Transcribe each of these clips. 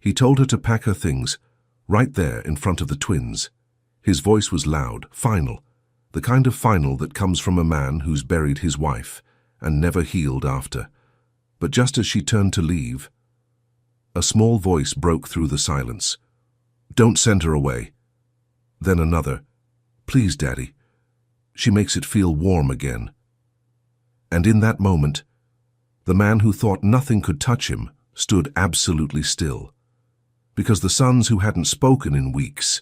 He told her to pack her things, right there in front of the twins. His voice was loud, final, the kind of final that comes from a man who's buried his wife and never healed after. But just as she turned to leave, a small voice broke through the silence. "Don't send her away." Then another, "Please, Daddy. She makes it feel warm again." And in that moment, the man who thought nothing could touch him stood absolutely still. Because the sons who hadn't spoken in weeks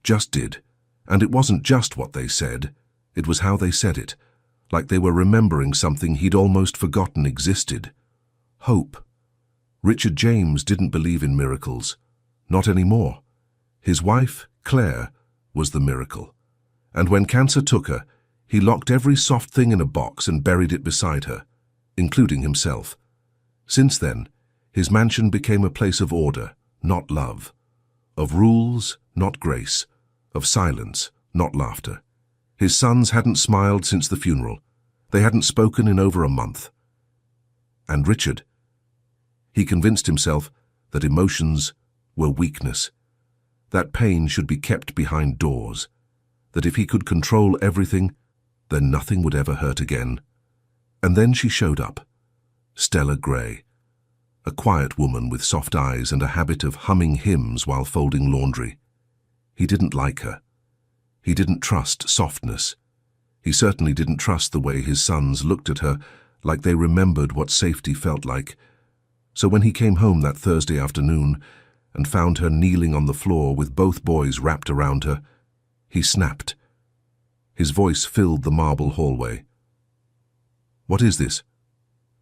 just did. And it wasn't just what they said, it was how they said it, like they were remembering something he'd almost forgotten existed. Hope. Richard James didn't believe in miracles. Not anymore. His wife, Claire, was the miracle. And when cancer took her, he locked every soft thing in a box and buried it beside her, including himself. Since then, his mansion became a place of order, not love. Of rules, not grace. Of silence, not laughter. His sons hadn't smiled since the funeral. They hadn't spoken in over a month. And Richard, he convinced himself that emotions were weakness, that pain should be kept behind doors, that if he could control everything, then nothing would ever hurt again. And then she showed up, Stella Gray, a quiet woman with soft eyes and a habit of humming hymns while folding laundry. He didn't like her. He didn't trust softness. He certainly didn't trust the way his sons looked at her, like they remembered what safety felt like. So when he came home that Thursday afternoon and found her kneeling on the floor with both boys wrapped around her, he snapped. His voice filled the marble hallway. "What is this?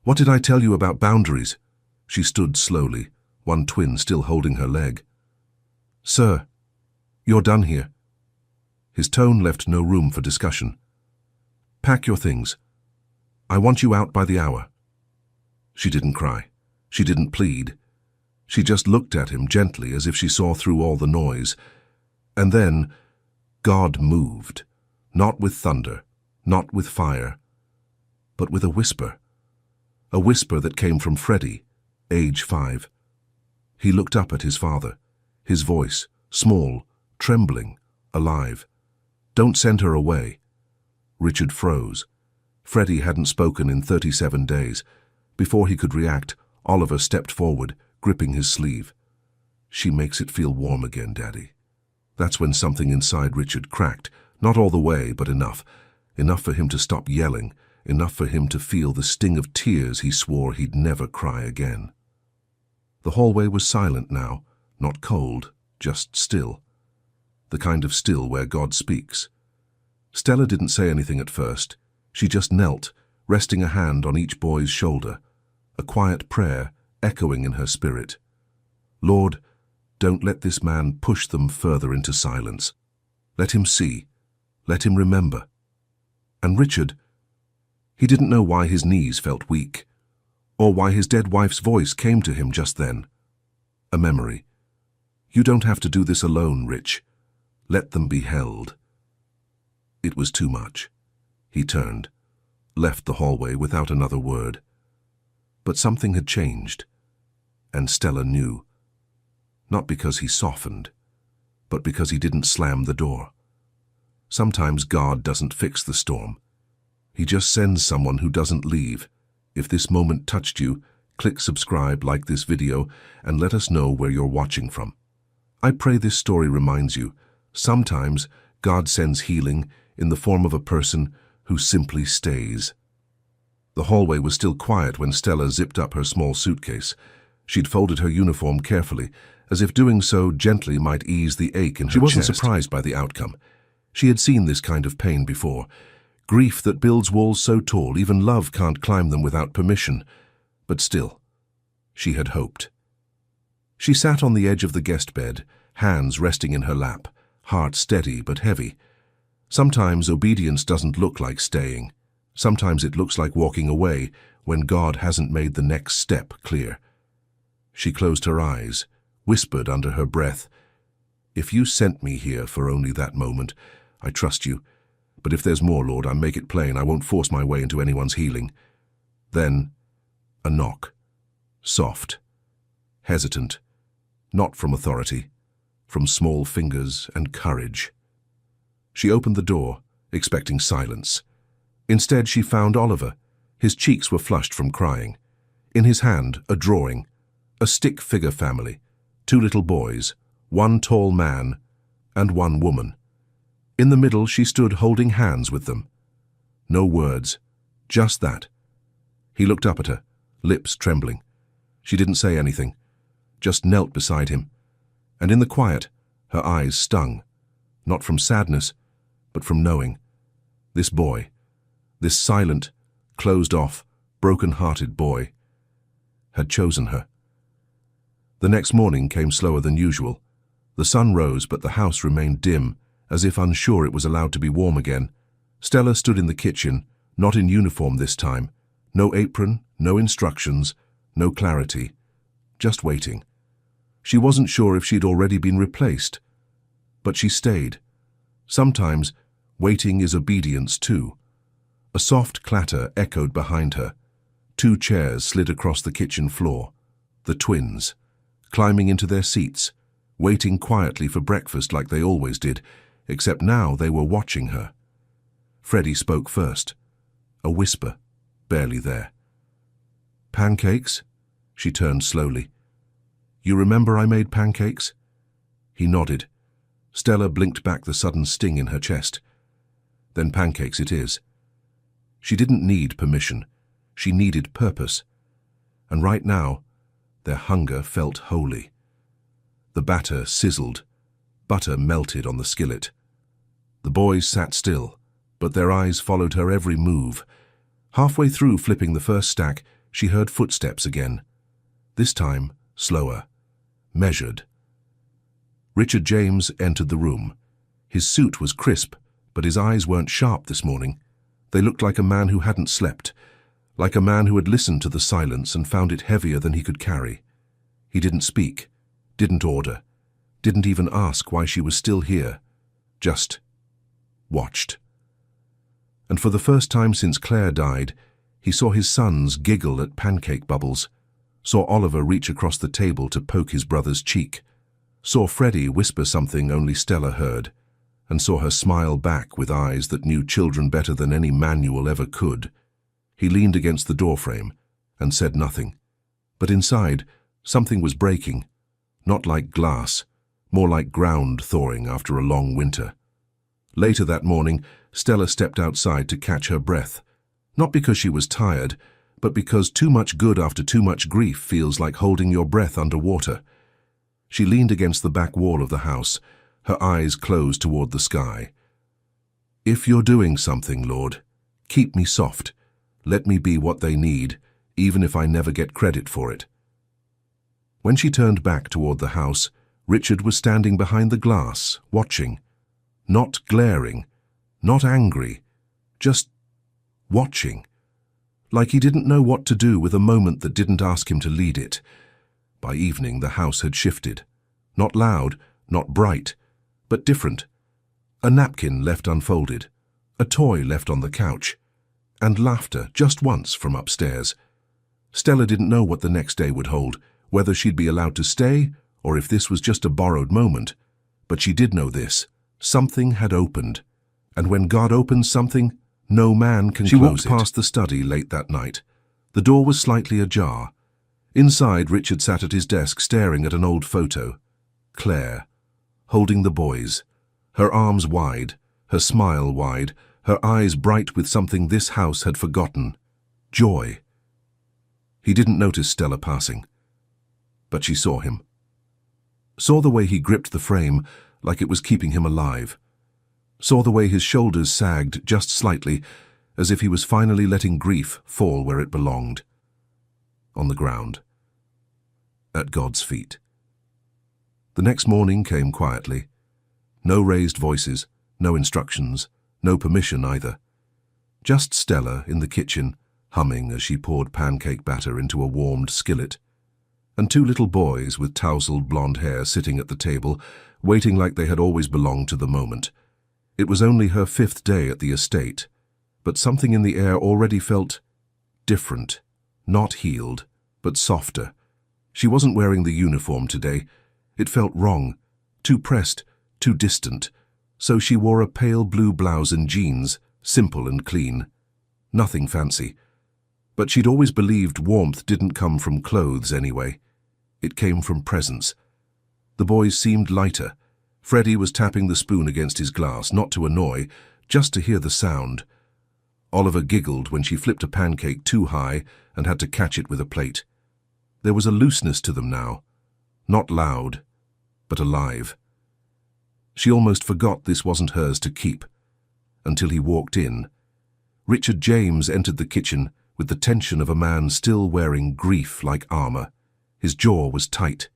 What did I tell you about boundaries?" She stood slowly, one twin still holding her leg. "Sir, you're done here." His tone left no room for discussion. "Pack your things. I want you out by the hour." She didn't cry. She didn't plead. She just looked at him gently as if she saw through all the noise. And then God moved, not with thunder, not with fire, but with a whisper that came from Freddie, age 5. He looked up at his father, his voice, small, trembling, alive. "Don't send her away." Richard froze. Freddie hadn't spoken in 37 days. Before he could react, Oliver stepped forward, gripping his sleeve. "She makes it feel warm again, Daddy." That's when something inside Richard cracked, not all the way, but enough. Enough for him to stop yelling, enough for him to feel the sting of tears he swore he'd never cry again. The hallway was silent now, not cold, just still. The kind of still where God speaks. Stella didn't say anything at first. She just knelt, resting a hand on each boy's shoulder, a quiet prayer echoing in her spirit. "Lord, don't let this man push them further into silence. Let him see. Let him remember." And Richard, he didn't know why his knees felt weak, or why his dead wife's voice came to him just then. A memory. "You don't have to do this alone, Rich. Let them be held." It was too much. He turned, left the hallway without another word. But something had changed, and Stella knew. Not because he softened, but because he didn't slam the door. Sometimes God doesn't fix the storm. He just sends someone who doesn't leave. If this moment touched you, click subscribe, like this video, and let us know where you're watching from. I pray this story reminds you, sometimes God sends healing in the form of a person who simply stays. The hallway was still quiet when Stella zipped up her small suitcase. She'd folded her uniform carefully, as if doing so gently might ease the ache in her chest. She wasn't surprised by the outcome. She had seen this kind of pain before. Grief that builds walls so tall, even love can't climb them without permission. But still, she had hoped. She sat on the edge of the guest bed, hands resting in her lap, heart steady but heavy. Sometimes obedience doesn't look like staying. Sometimes it looks like walking away when God hasn't made the next step clear. She closed her eyes, whispered under her breath, "If you sent me here for only that moment, I trust you. But if there's more, Lord, I make it plain, I won't force my way into anyone's healing." Then, a knock. Soft. Hesitant. Not from authority, from small fingers and courage. She opened the door, expecting silence. Instead, she found Oliver. His cheeks were flushed from crying. In his hand, a drawing, a stick figure family, 2 little boys, 1 tall man, and 1 woman. In the middle, she stood holding hands with them. No words, just that. He looked up at her, lips trembling. She didn't say anything, just knelt beside him. And in the quiet, her eyes stung, not from sadness, but from knowing. This boy, this silent, closed-off, broken-hearted boy, had chosen her. The next morning came slower than usual. The sun rose, but the house remained dim, as if unsure it was allowed to be warm again. Stella stood in the kitchen, not in uniform this time. No apron, no instructions, no clarity. Just waiting. She wasn't sure if she'd already been replaced. But she stayed. Sometimes, waiting is obedience too. A soft clatter echoed behind her. 2 chairs slid across the kitchen floor. The twins, climbing into their seats, waiting quietly for breakfast like they always did, except now they were watching her. Freddie spoke first. A whisper, barely there. "Pancakes?" She turned slowly. "You remember I made pancakes?" He nodded. Stella blinked back the sudden sting in her chest. Then pancakes it is. She didn't need permission. She needed purpose. And right now, their hunger felt holy. The batter sizzled. Butter melted on the skillet. The boys sat still, but their eyes followed her every move. Halfway through flipping the first stack, she heard footsteps again. This time, slower, measured. Richard James entered the room. His suit was crisp, but his eyes weren't sharp this morning. They looked like a man who hadn't slept, like a man who had listened to the silence and found it heavier than he could carry. He didn't speak, didn't order, didn't even ask why she was still here. Just watched. And for the first time since Claire died, he saw his sons giggle at pancake bubbles, saw Oliver reach across the table to poke his brother's cheek, saw Freddie whisper something only Stella heard, and saw her smile back with eyes that knew children better than any manual ever could. He leaned against the doorframe and said nothing. But inside, something was breaking, not like glass, more like ground thawing after a long winter. Later that morning, Stella stepped outside to catch her breath, not because she was tired, but because too much good after too much grief feels like holding your breath underwater. She leaned against the back wall of the house, her eyes closed toward the sky. "If you're doing something, Lord, keep me soft. Let me be what they need, even if I never get credit for it." When she turned back toward the house, Richard was standing behind the glass, watching. Not glaring, not angry, just watching. Like he didn't know what to do with a moment that didn't ask him to lead it. By evening, the house had shifted. Not loud, not bright, but different. A napkin left unfolded, a toy left on the couch, and laughter just once from upstairs. Stella didn't know what the next day would hold, whether she'd be allowed to stay or if this was just a borrowed moment. But she did know this. Something had opened. And when God opens something, no man can close it. She walked past the study late that night. The door was slightly ajar. Inside, Richard sat at his desk staring at an old photo. Claire, holding the boys, her arms wide, her smile wide, her eyes bright with something this house had forgotten. Joy. He didn't notice Stella passing, but she saw him. Saw the way he gripped the frame like it was keeping him alive. Saw the way his shoulders sagged just slightly, as if he was finally letting grief fall where it belonged. On the ground. At God's feet. The next morning came quietly. No raised voices, no instructions, no permission either. Just Stella in the kitchen, humming as she poured pancake batter into a warmed skillet, and 2 little boys with tousled blonde hair sitting at the table, waiting like they had always belonged to the moment. It was only her 5th day at the estate, but something in the air already felt different, not healed, but softer. She wasn't wearing the uniform today. It felt wrong, too pressed, too distant, so she wore a pale blue blouse and jeans, simple and clean. Nothing fancy. But she'd always believed warmth didn't come from clothes anyway. It came from presence. The boys seemed lighter. Freddie was tapping the spoon against his glass, not to annoy, just to hear the sound. Oliver giggled when she flipped a pancake too high and had to catch it with a plate. There was a looseness to them now. Not loud, but alive. She almost forgot this wasn't hers to keep, until he walked in. Richard James entered the kitchen with the tension of a man still wearing grief like armor. His jaw was tight,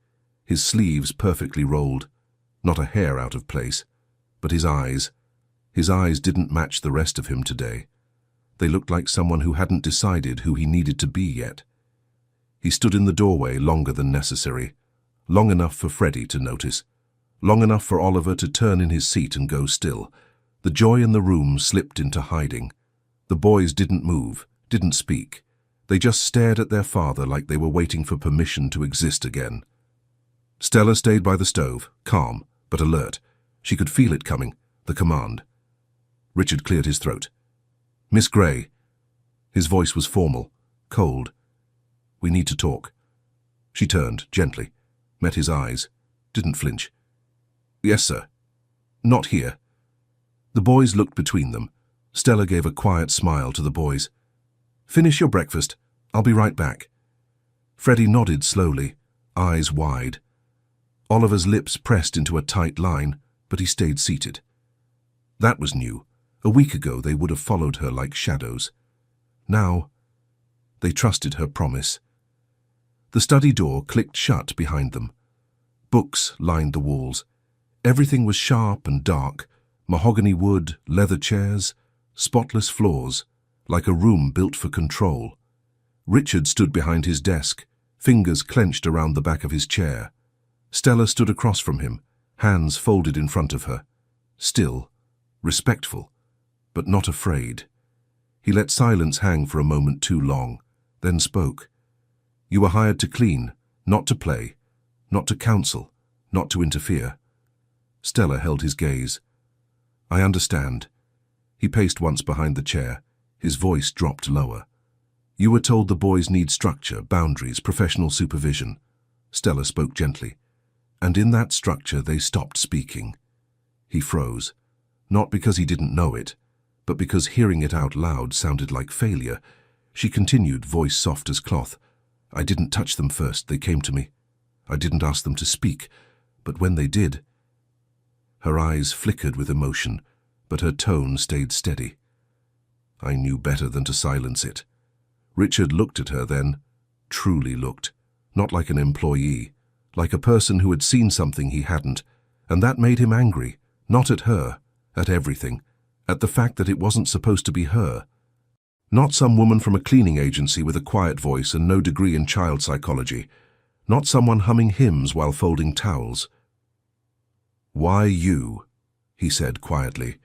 his sleeves perfectly rolled, not a hair out of place, but his eyes didn't match the rest of him today. They looked like someone who hadn't decided who he needed to be yet. He stood in the doorway longer than necessary, long enough for Freddie to notice, long enough for Oliver to turn in his seat and go still. The joy in the room slipped into hiding. The boys didn't move, didn't speak. They just stared at their father like they were waiting for permission to exist again. Stella stayed by the stove, calm, but alert. She could feel it coming, the command. Richard cleared his throat. "Miss Gray." His voice was formal, cold. "We need to talk." She turned, gently, met his eyes, didn't flinch. "Yes, sir." "Not here." The boys looked between them. Stella gave a quiet smile to the boys. "Finish your breakfast. I'll be right back." Freddie nodded slowly, eyes wide. Oliver's lips pressed into a tight line, but he stayed seated. That was new. A week ago they would have followed her like shadows. Now, they trusted her promise. The study door clicked shut behind them. Books lined the walls. Everything was sharp and dark, mahogany wood, leather chairs, spotless floors, like a room built for control. Richard stood behind his desk, fingers clenched around the back of his chair. Stella stood across from him, hands folded in front of her. Still, respectful, but not afraid. He let silence hang for a moment too long, then spoke. "You were hired to clean, not to play, not to counsel, not to interfere." Stella held his gaze. "I understand." He paced once behind the chair. His voice dropped lower. "You were told the boys need structure, boundaries, professional supervision." Stella spoke gently. "And in that structure they stopped speaking." He froze, not because he didn't know it, but because hearing it out loud sounded like failure. She continued, voice soft as cloth. "I didn't touch them first, they came to me. I didn't ask them to speak, but when they did..." Her eyes flickered with emotion, but her tone stayed steady. "I knew better than to silence it." Richard looked at her then, truly looked, not like an employee, like a person who had seen something he hadn't, and that made him angry, not at her, at everything, at the fact that it wasn't supposed to be her. Not some woman from a cleaning agency with a quiet voice and no degree in child psychology. Not someone humming hymns while folding towels. "Why you?" he said quietly,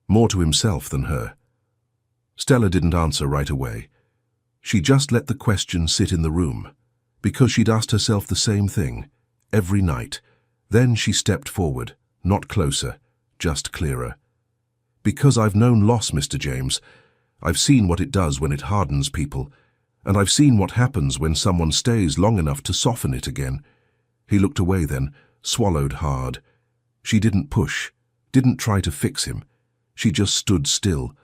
more to himself than her. Stella didn't answer right away. She just let the question sit in the room, because she'd asked herself the same thing, every night. Then she stepped forward, not closer, just clearer. "Because I've known loss, Mr. James. I've seen what it does when it hardens people, and I've seen what happens when someone stays long enough to soften it again." He looked away then, swallowed hard. She didn't push, didn't try to fix him. She just stood still,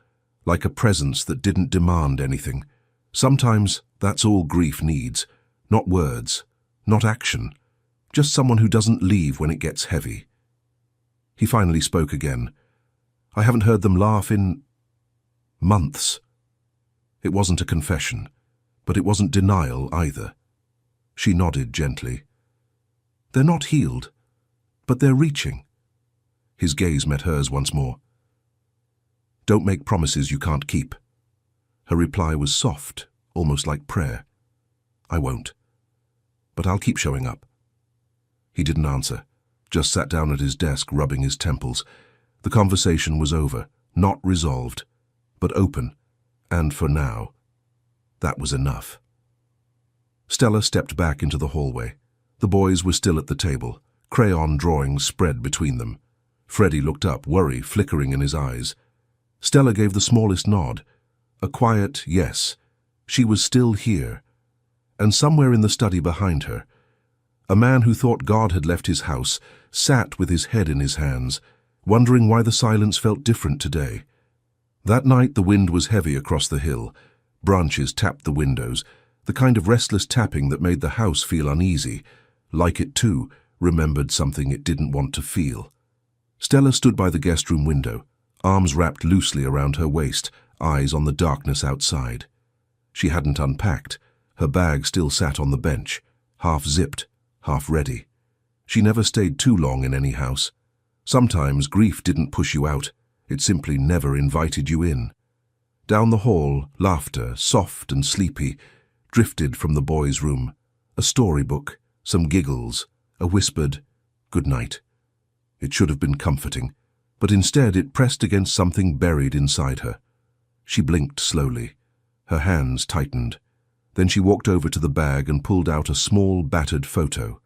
like a presence that didn't demand anything. Sometimes that's all grief needs. Not words, not action. Just someone who doesn't leave when it gets heavy. He finally spoke again. "I haven't heard them laugh in months." It wasn't a confession, but it wasn't denial either. She nodded gently. "They're not healed, but they're reaching." His gaze met hers once more. "Don't make promises you can't keep." Her reply was soft, almost like prayer. "I won't. But I'll keep showing up." He didn't answer, just sat down at his desk rubbing his temples. The conversation was over, not resolved, but open, and for now, that was enough. Stella stepped back into the hallway. The boys were still at the table, Crayon drawings spread between them. Freddie looked up, worry flickering in his eyes. Stella gave the smallest nod. A quiet yes. She was still here. And somewhere in the study behind her, a man who thought God had left his house sat with his head in his hands, wondering why the silence felt different today. That night the wind was heavy across the hill. Branches tapped the windows, the kind of restless tapping that made the house feel uneasy. Like it too, remembered something it didn't want to feel. Stella stood by the guest room window, arms wrapped loosely around her waist, eyes on the darkness outside. She hadn't unpacked. Her bag still sat on the bench, half zipped, half ready. She never stayed too long in any house. Sometimes grief didn't push you out, it simply never invited you in. Down the hall, laughter, soft and sleepy, drifted from the boys' room. A storybook, some giggles, a whispered, "Good night." It should have been comforting, but instead it pressed against something buried inside her. She blinked slowly. Her hands tightened. Then she walked over to the bag and pulled out a small, battered photo.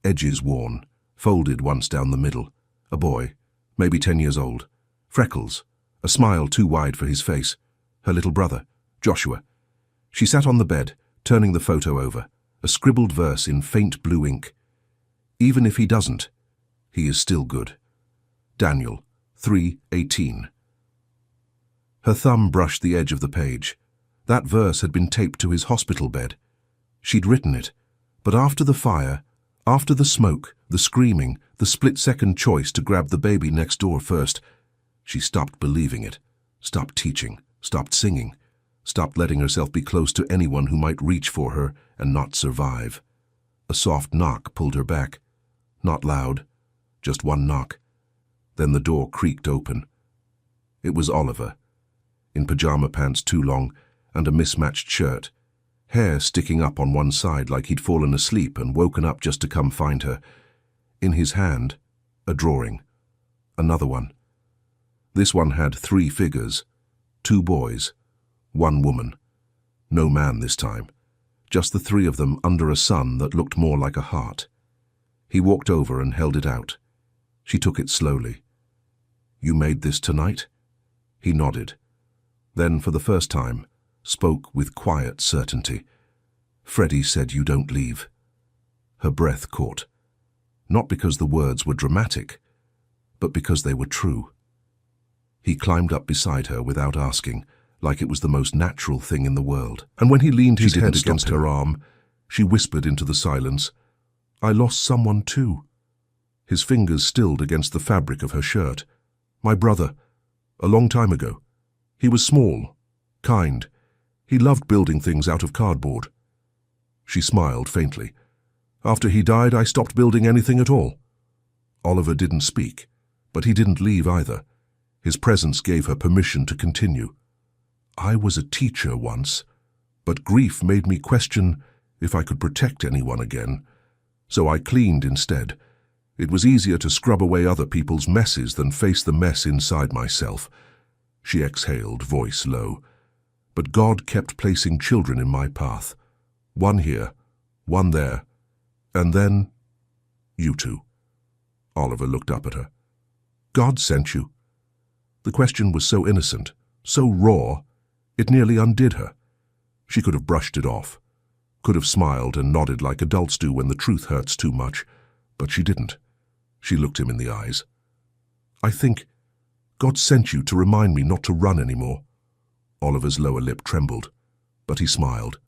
Edges worn, folded once down the middle. A boy, maybe 10 years old. Freckles, a smile too wide for his face. Her little brother, Joshua. She sat on the bed, turning the photo over, a scribbled verse in faint blue ink. Even if he doesn't, he is still good. Daniel, 3:18. Her thumb brushed the edge of the page. That verse had been taped to his hospital bed. She'd written it, but after the fire, after the smoke, the screaming, the split-second choice to grab the baby next door first, she stopped believing it, stopped teaching, stopped singing, stopped letting herself be close to anyone who might reach for her and not survive. A soft knock pulled her back. Not loud, just one knock. Then the door creaked open. It was Oliver, in pajama pants too long and a mismatched shirt, hair sticking up on one side like he'd fallen asleep and woken up just to come find her. In his hand, a drawing. Another one. This one had 3 figures, 2 boys, 1 woman. No man this time, just the 3 of them under a sun that looked more like a heart. He walked over and held it out. She took it slowly. "You made this tonight?" He nodded. Then, for the first time, spoke with quiet certainty. "Freddie said you don't leave." Her breath caught. Not because the words were dramatic, but because they were true. He climbed up beside her without asking, like it was the most natural thing in the world. And when he leaned his head against her arm, she whispered into the silence, "I lost someone too." His fingers stilled against the fabric of her shirt. "My brother, a long time ago. He was small, kind. He loved building things out of cardboard." She smiled faintly. "After he died, I stopped building anything at all." Oliver didn't speak, but he didn't leave either. His presence gave her permission to continue. "I was a teacher once, but grief made me question if I could protect anyone again. So I cleaned instead. It was easier to scrub away other people's messes than face the mess inside myself." She exhaled, voice low. "But God kept placing children in my path. One here, one there, and then you two." Oliver looked up at her. "God sent you?" The question was so innocent, so raw, it nearly undid her. She could have brushed it off, could have smiled and nodded like adults do when the truth hurts too much, but she didn't. She looked him in the eyes. "I think God sent you to remind me not to run anymore." Oliver's lower lip trembled, but he smiled.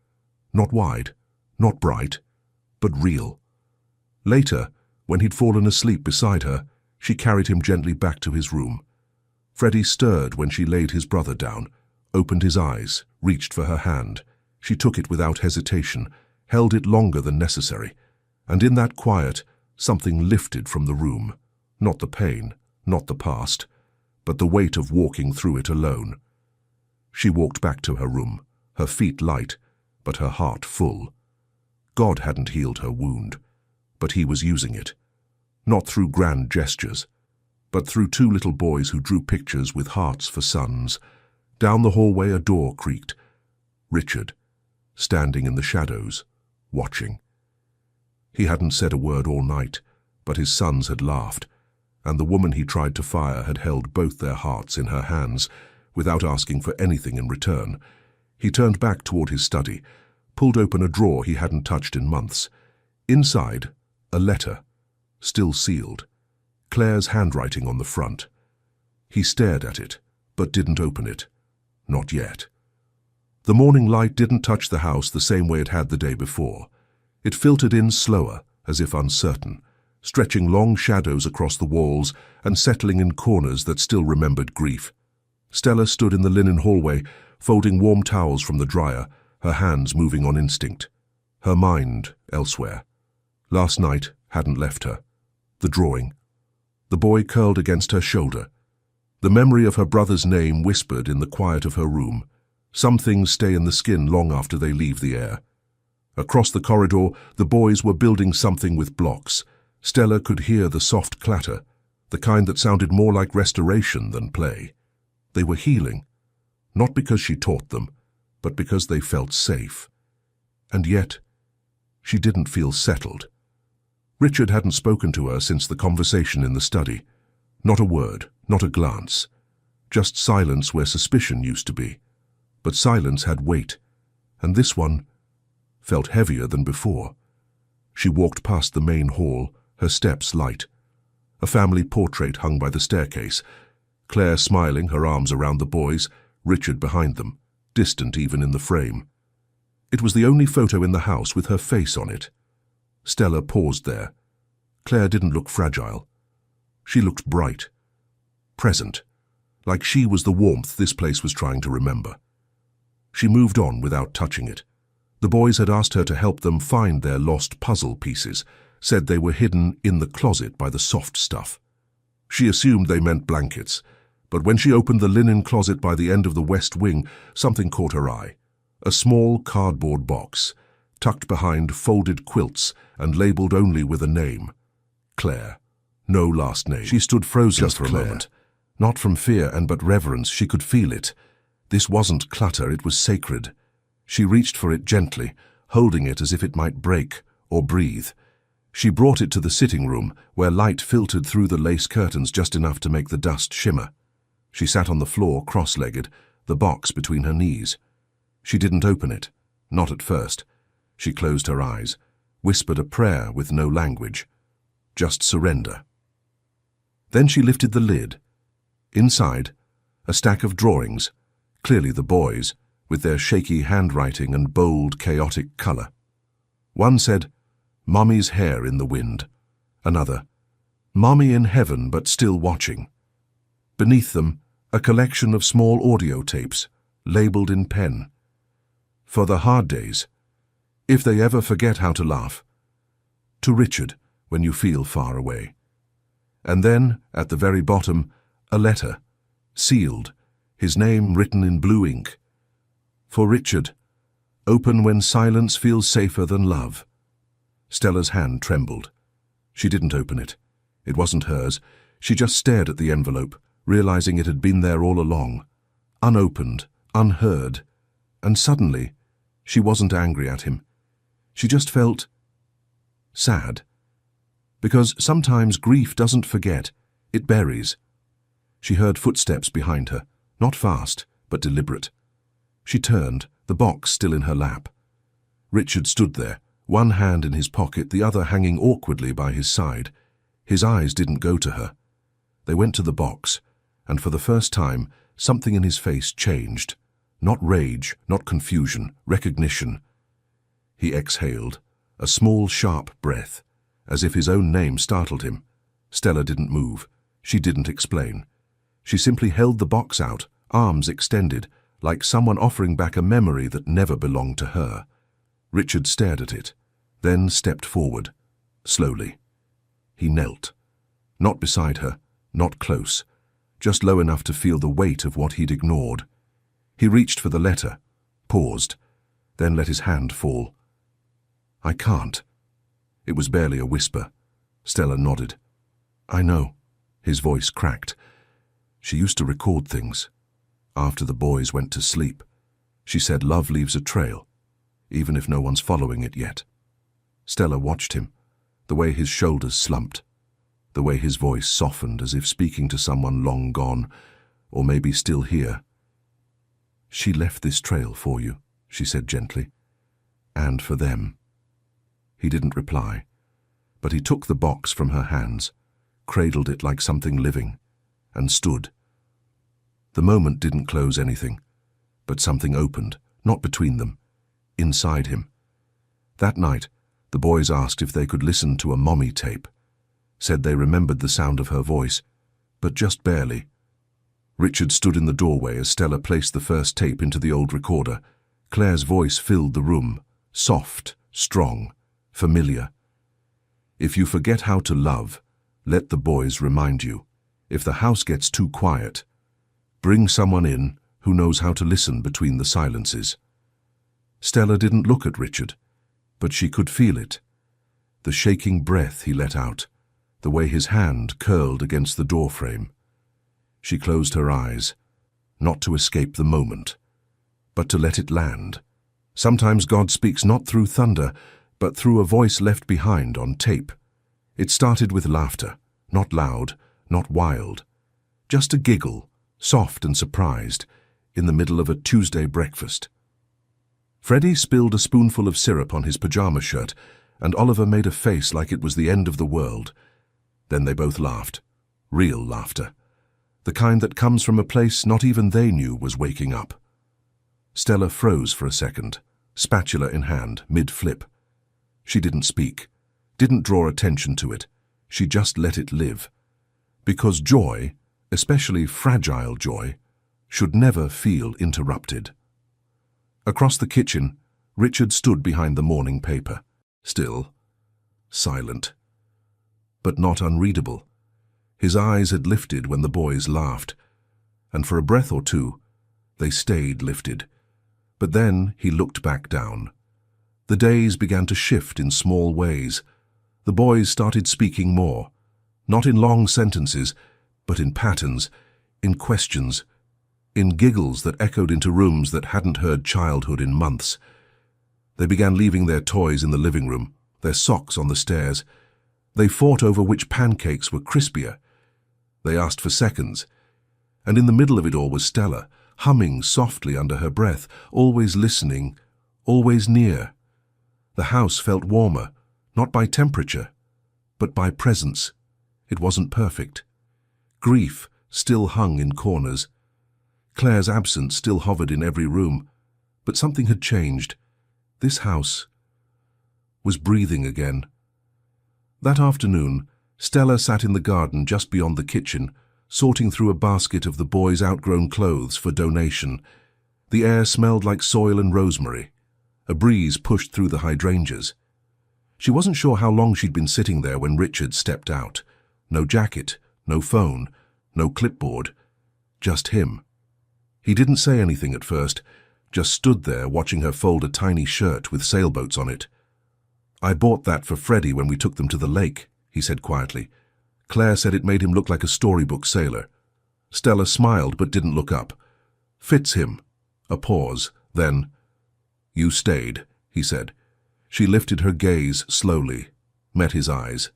Not wide, not bright, but real. Later, when he'd fallen asleep beside her, she carried him gently back to his room. Freddie stirred when she laid his brother down, opened his eyes, reached for her hand. She took it without hesitation, held it longer than necessary, and in that quiet, something lifted from the room. Not the pain, not the past, but the weight of walking through it alone. She walked back to her room, her feet light, but her heart full. God hadn't healed her wound, but he was using it. Not through grand gestures, but through 2 little boys who drew pictures with hearts for sons. Down the hallway a door creaked. Richard, standing in the shadows, watching. He hadn't said a word all night, but his sons had laughed, and the woman he tried to fire had held both their hearts in her hands, without asking for anything in return. He turned back toward his study, pulled open a drawer he hadn't touched in months. Inside, a letter, still sealed, Claire's handwriting on the front. He stared at it, but didn't open it. Not yet. The morning light didn't touch the house the same way it had the day before. It filtered in slower, as if uncertain, stretching long shadows across the walls and settling in corners that still remembered grief. Stella stood in the linen hallway, folding warm towels from the dryer, her hands moving on instinct. Her mind elsewhere. Last night hadn't left her. The drawing. The boy curled against her shoulder. The memory of her brother's name whispered in the quiet of her room. Some things stay in the skin long after they leave the air. Across the corridor, the boys were building something with blocks. Stella could hear the soft clatter, the kind that sounded more like restoration than play. They were healing, not because she taught them, but because they felt safe. And yet, she didn't feel settled. Richard hadn't spoken to her since the conversation in the study. Not a word, not a glance. Just silence where suspicion used to be. But silence had weight, and this one felt heavier than before. She walked past the main hall, her steps light. A family portrait hung by the staircase. Claire smiling, her arms around the boys, Richard behind them, distant even in the frame. It was the only photo in the house with her face on it. Stella paused there. Claire didn't look fragile. She looked bright, present, like she was the warmth this place was trying to remember. She moved on without touching it. The boys had asked her to help them find their lost puzzle pieces, said they were hidden in the closet by the soft stuff. She assumed they meant blankets, but when she opened the linen closet by the end of the west wing, something caught her eye. A small cardboard box, tucked behind folded quilts and labeled only with a name. Claire. No last name. She stood frozen just for a moment. Not from fear but reverence, she could feel it. This wasn't clutter, it was sacred. She reached for it gently, holding it as if it might break or breathe. She brought it to the sitting room, where light filtered through the lace curtains just enough to make the dust shimmer. She sat on the floor, cross-legged, the box between her knees. She didn't open it, not at first. She closed her eyes, whispered a prayer with no language. Just surrender. Then she lifted the lid. Inside, a stack of drawings, clearly the boys', with their shaky handwriting and bold, chaotic color. One said, "Mommy's hair in the wind." Another, "Mommy in heaven but still watching." Beneath them, a collection of small audio tapes, labeled in pen. For the hard days, if they ever forget how to laugh. To Richard, when you feel far away. And then, at the very bottom, a letter, sealed, his name written in blue ink. For Richard, open when silence feels safer than love. Stella's hand trembled. She didn't open it. It wasn't hers. She just stared at the envelope, realizing it had been there all along. Unopened, unheard. And suddenly, she wasn't angry at him. She just felt sad. Because sometimes grief doesn't forget, it buries. She heard footsteps behind her, not fast, but deliberate. She turned, the box still in her lap. Richard stood there, one hand in his pocket, the other hanging awkwardly by his side. His eyes didn't go to her. They went to the box, and for the first time, something in his face changed. Not rage, not confusion, recognition. He exhaled, a small, sharp breath, as if his own name startled him. Stella didn't move. She didn't explain. She simply held the box out, arms extended, like someone offering back a memory that never belonged to her. Richard stared at it, then stepped forward, slowly. He knelt. Not beside her, not close, just low enough to feel the weight of what he'd ignored. He reached for the letter, paused, then let his hand fall. "I can't." It was barely a whisper. Stella nodded. "I know." His voice cracked. She used to record things. After the boys went to sleep, she said love leaves a trail, even if no one's following it yet. Stella watched him, the way his shoulders slumped, the way his voice softened as if speaking to someone long gone, or maybe still here. "She left this trail for you," she said gently. "And for them." He didn't reply, but he took the box from her hands, cradled it like something living, and stood. The moment didn't close anything, but something opened, not between them, inside him. That night, the boys asked if they could listen to a mommy tape, said they remembered the sound of her voice, but just barely. Richard stood in the doorway as Stella placed the first tape into the old recorder. Claire's voice filled the room, soft, strong, familiar. "If you forget how to love, let the boys remind you. If the house gets too quiet, bring someone in who knows how to listen between the silences." Stella didn't look at Richard, but she could feel it. The shaking breath he let out, the way his hand curled against the doorframe. She closed her eyes, not to escape the moment, but to let it land. Sometimes God speaks not through thunder, but through a voice left behind on tape. It started with laughter, not loud, not wild. Just a giggle, soft and surprised, in the middle of a Tuesday breakfast. Freddie spilled a spoonful of syrup on his pajama shirt, and Oliver made a face like it was the end of the world. Then they both laughed. Real laughter. The kind that comes from a place not even they knew was waking up. Stella froze for a second, spatula in hand, mid-flip. She didn't speak, didn't draw attention to it. She just let it live. Because joy, especially fragile joy, should never feel interrupted. Across the kitchen, Richard stood behind the morning paper, still, silent, but not unreadable. His eyes had lifted when the boys laughed, and for a breath or two, they stayed lifted. But then he looked back down. The days began to shift in small ways. The boys started speaking more, not in long sentences, but in patterns, in questions, in giggles that echoed into rooms that hadn't heard childhood in months. They began leaving their toys in the living room, their socks on the stairs. They fought over which pancakes were crispier. They asked for seconds. And in the middle of it all was Stella, humming softly under her breath, always listening, always near. The house felt warmer, not by temperature, but by presence. It wasn't perfect. Grief still hung in corners. Claire's absence still hovered in every room, but something had changed. This house was breathing again. That afternoon, Stella sat in the garden just beyond the kitchen, sorting through a basket of the boys' outgrown clothes for donation. The air smelled like soil and rosemary. A breeze pushed through the hydrangeas. She wasn't sure how long she'd been sitting there when Richard stepped out. No jacket, no phone, no clipboard, just him. He didn't say anything at first, just stood there watching her fold a tiny shirt with sailboats on it. "I bought that for Freddie when we took them to the lake," he said quietly. Claire said it made him look like a storybook sailor. Stella smiled but didn't look up. "Fits him." A pause, then, "You stayed," he said. She lifted her gaze slowly, met his eyes.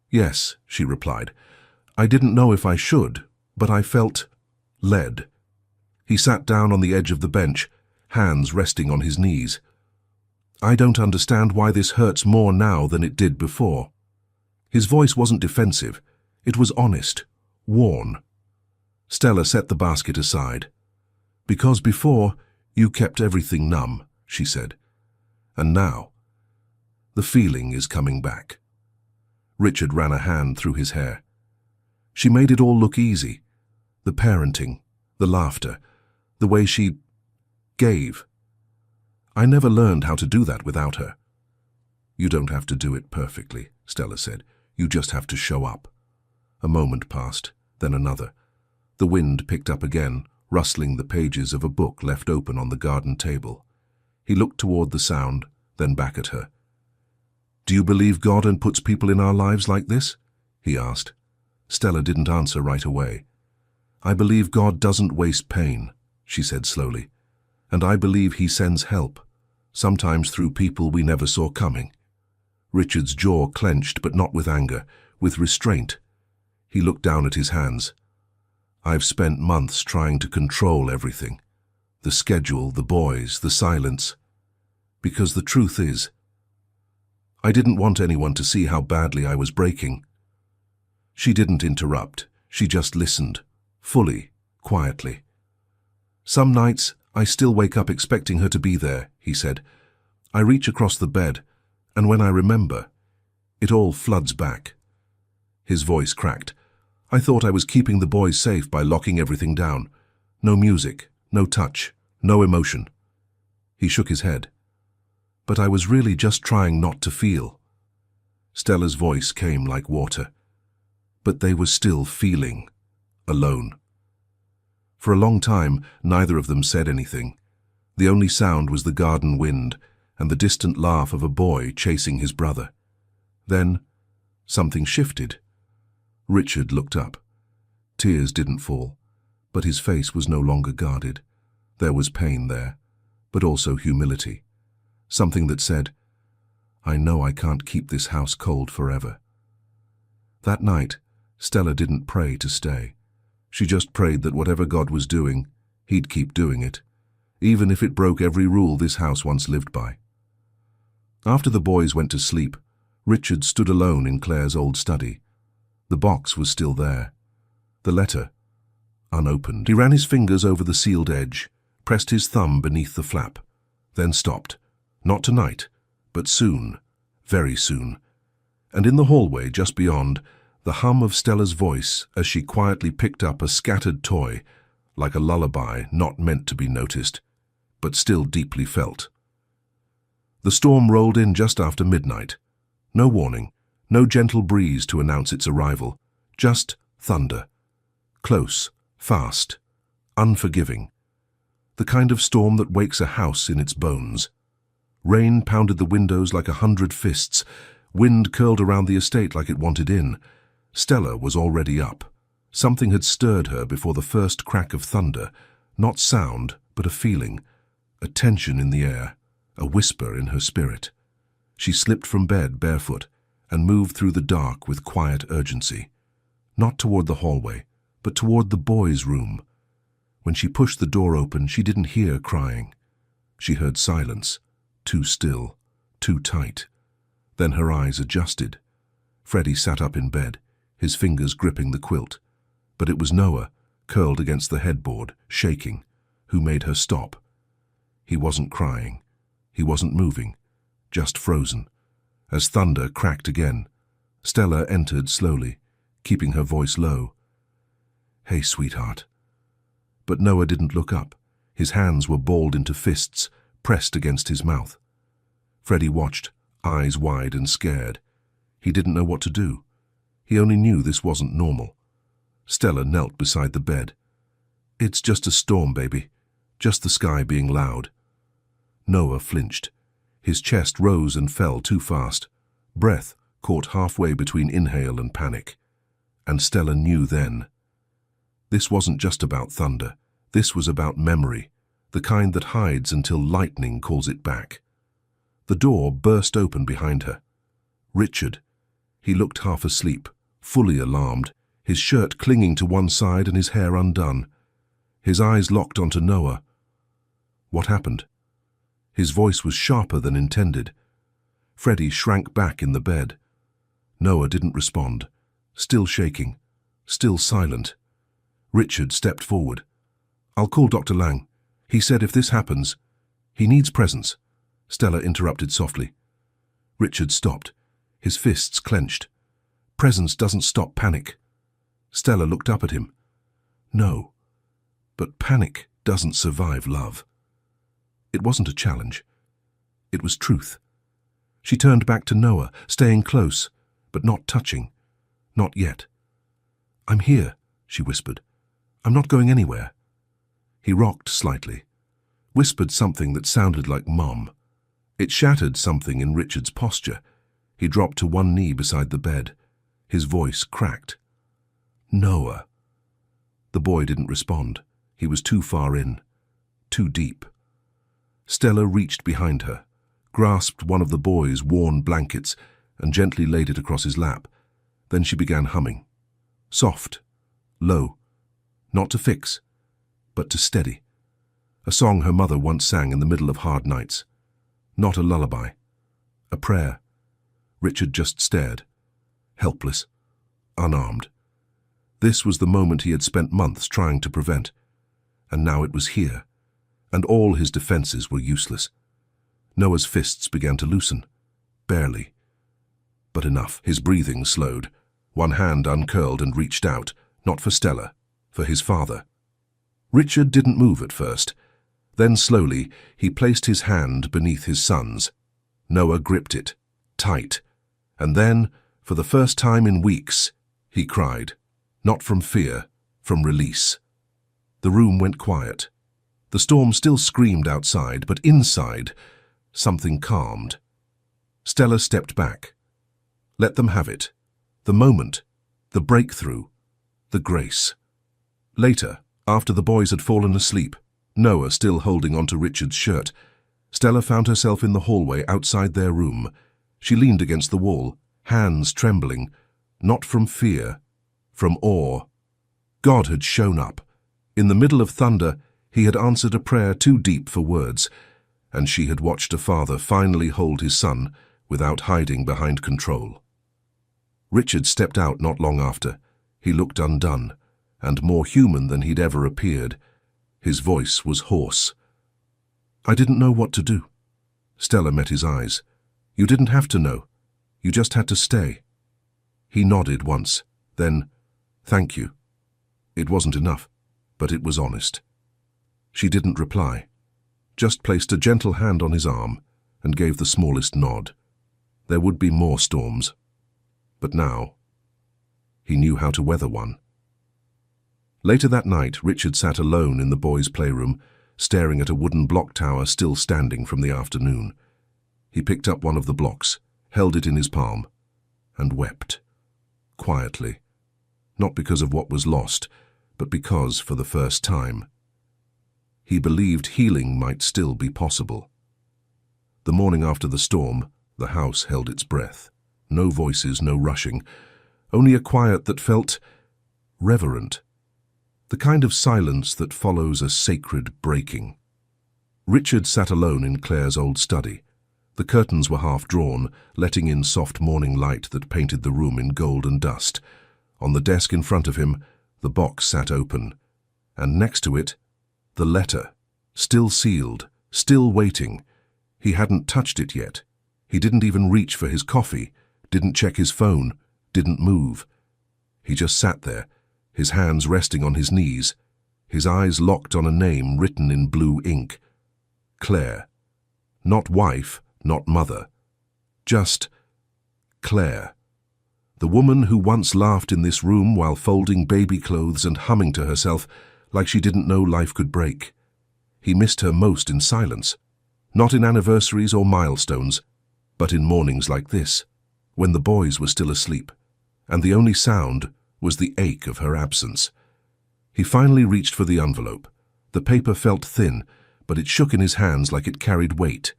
"Yes," she replied. "I didn't know if I should, but I felt led." He sat down on the edge of the bench, hands resting on his knees. "I don't understand why this hurts more now than it did before." His voice wasn't defensive. It was honest, worn. Stella set the basket aside. "Because before, you kept everything numb," she said. "And now, the feeling is coming back." Richard ran a hand through his hair. She made it all look easy. The parenting, the laughter, the way she gave. "I never learned how to do that without her." "You don't have to do it perfectly," Stella said. "You just have to show up." A moment passed, then another. The wind picked up again, rustling the pages of a book left open on the garden table. He looked toward the sound, then back at her. "Do you believe God and puts people in our lives like this?" he asked. Stella didn't answer right away. "I believe God doesn't waste pain," she said slowly. "And I believe he sends help, sometimes through people we never saw coming." Richard's jaw clenched, but not with anger, with restraint. He looked down at his hands. I've spent months trying to control everything. The schedule, the boys, the silence. Because the truth is, I didn't want anyone to see how badly I was breaking. She didn't interrupt. She just listened, fully, quietly. Some nights, I still wake up expecting her to be there, he said. I reach across the bed, and when I remember, it all floods back. His voice cracked. I thought I was keeping the boys safe by locking everything down. No music, no touch, no emotion. He shook his head. But I was really just trying not to feel. Stella's voice came like water. But they were still feeling, alone. For a long time, neither of them said anything. The only sound was the garden wind and the distant laugh of a boy chasing his brother. Then, something shifted. Richard looked up. Tears didn't fall, but his face was no longer guarded. There was pain there, but also humility. Something that said, I know I can't keep this house cold forever. That night, Stella didn't pray to stay. She just prayed that whatever God was doing, he'd keep doing it, even if it broke every rule this house once lived by. After the boys went to sleep, Richard stood alone in Claire's old study. The box was still there. The letter, unopened. He ran his fingers over the sealed edge, pressed his thumb beneath the flap, then stopped. Not tonight, but soon, very soon. And in the hallway just beyond, the hum of Stella's voice as she quietly picked up a scattered toy, like a lullaby not meant to be noticed, but still deeply felt. The storm rolled in just after midnight. No warning, no gentle breeze to announce its arrival, just thunder. Close, fast, unforgiving. The kind of storm that wakes a house in its bones. Rain pounded the windows like 100 fists. Wind curled around the estate like it wanted in. Stella was already up. Something had stirred her before the first crack of thunder. Not sound, but a feeling. A tension in the air. A whisper in her spirit. She slipped from bed barefoot and moved through the dark with quiet urgency. Not toward the hallway, but toward the boys' room. When she pushed the door open, she didn't hear crying. She heard silence. Too still, too tight. Then her eyes adjusted. Freddie sat up in bed, his fingers gripping the quilt. But it was Noah, curled against the headboard, shaking, who made her stop. He wasn't crying. He wasn't moving, just frozen. As thunder cracked again, Stella entered slowly, keeping her voice low. Hey, sweetheart. But Noah didn't look up. His hands were balled into fists, pressed against his mouth. Freddie watched, eyes wide and scared. He didn't know what to do. He only knew this wasn't normal. Stella knelt beside the bed. It's just a storm, baby. Just the sky being loud. Noah flinched. His chest rose and fell too fast. Breath caught halfway between inhale and panic. And Stella knew then. This wasn't just about thunder. This was about memory, the kind that hides until lightning calls it back. The door burst open behind her. Richard. He looked half asleep, fully alarmed, his shirt clinging to one side and his hair undone. His eyes locked onto Noah. What happened? His voice was sharper than intended. Freddie shrank back in the bed. Noah didn't respond, still shaking, still silent. Richard stepped forward. I'll call Dr. Lang. He said if this happens, he needs presence. Stella interrupted softly. Richard stopped, his fists clenched. Presence doesn't stop panic. Stella looked up at him. No, but panic doesn't survive love. It wasn't a challenge. It was truth. She turned back to Noah, staying close, but not touching. Not yet. I'm here, she whispered. I'm not going anywhere. He rocked slightly, whispered something that sounded like Mom. It shattered something in Richard's posture. He dropped to one knee beside the bed. His voice cracked. Noah. The boy didn't respond. He was too far in, too deep. Stella reached behind her, grasped one of the boy's worn blankets, and gently laid it across his lap. Then she began humming. Soft, low, not to fix, but to steady. A song her mother once sang in the middle of hard nights. Not a lullaby. A prayer. Richard just stared, helpless, unarmed. This was the moment he had spent months trying to prevent. And now it was here, and all his defenses were useless. Noah's fists began to loosen, barely. But enough. His breathing slowed. One hand uncurled and reached out, not for Stella, for his father. Richard didn't move at first. Then slowly, he placed his hand beneath his son's. Noah gripped it, tight. And then, for the first time in weeks, he cried. Not from fear, from release. The room went quiet. The storm still screamed outside, but inside, something calmed. Stella stepped back. Let them have it. The moment, the breakthrough, the grace. Later, after the boys had fallen asleep, Noah still holding onto Richard's shirt, Stella found herself in the hallway outside their room. She leaned against the wall, hands trembling, not from fear, from awe. God had shown up. In the middle of thunder, he had answered a prayer too deep for words, and she had watched a father finally hold his son without hiding behind control. Richard stepped out not long after. He looked undone, and more human than he'd ever appeared. His voice was hoarse. I didn't know what to do. Stella met his eyes. You didn't have to know. You just had to stay. He nodded once, then, thank you. It wasn't enough, but it was honest. She didn't reply, just placed a gentle hand on his arm and gave the smallest nod. There would be more storms. But now, he knew how to weather one. Later that night, Richard sat alone in the boys' playroom, staring at a wooden block tower still standing from the afternoon. He picked up one of the blocks, held it in his palm, and wept. Quietly. Not because of what was lost, but because, for the first time, he believed healing might still be possible. The morning after the storm, the house held its breath. No voices, no rushing, only a quiet that felt reverent. The kind of silence that follows a sacred breaking. Richard sat alone in Claire's old study. The curtains were half drawn, letting in soft morning light that painted the room in gold and dust. On the desk in front of him, the box sat open, and next to it, the letter, still sealed, still waiting. He hadn't touched it yet. He didn't even reach for his coffee, didn't check his phone, didn't move. He just sat there, his hands resting on his knees, his eyes locked on a name written in blue ink. Claire. Not wife, not mother. Just Claire. The woman who once laughed in this room while folding baby clothes and humming to herself like she didn't know life could break. He missed her most in silence, not in anniversaries or milestones, but in mornings like this, when the boys were still asleep, and the only sound was the ache of her absence. He finally reached for the envelope. The paper felt thin, but it shook in his hands like it carried weight.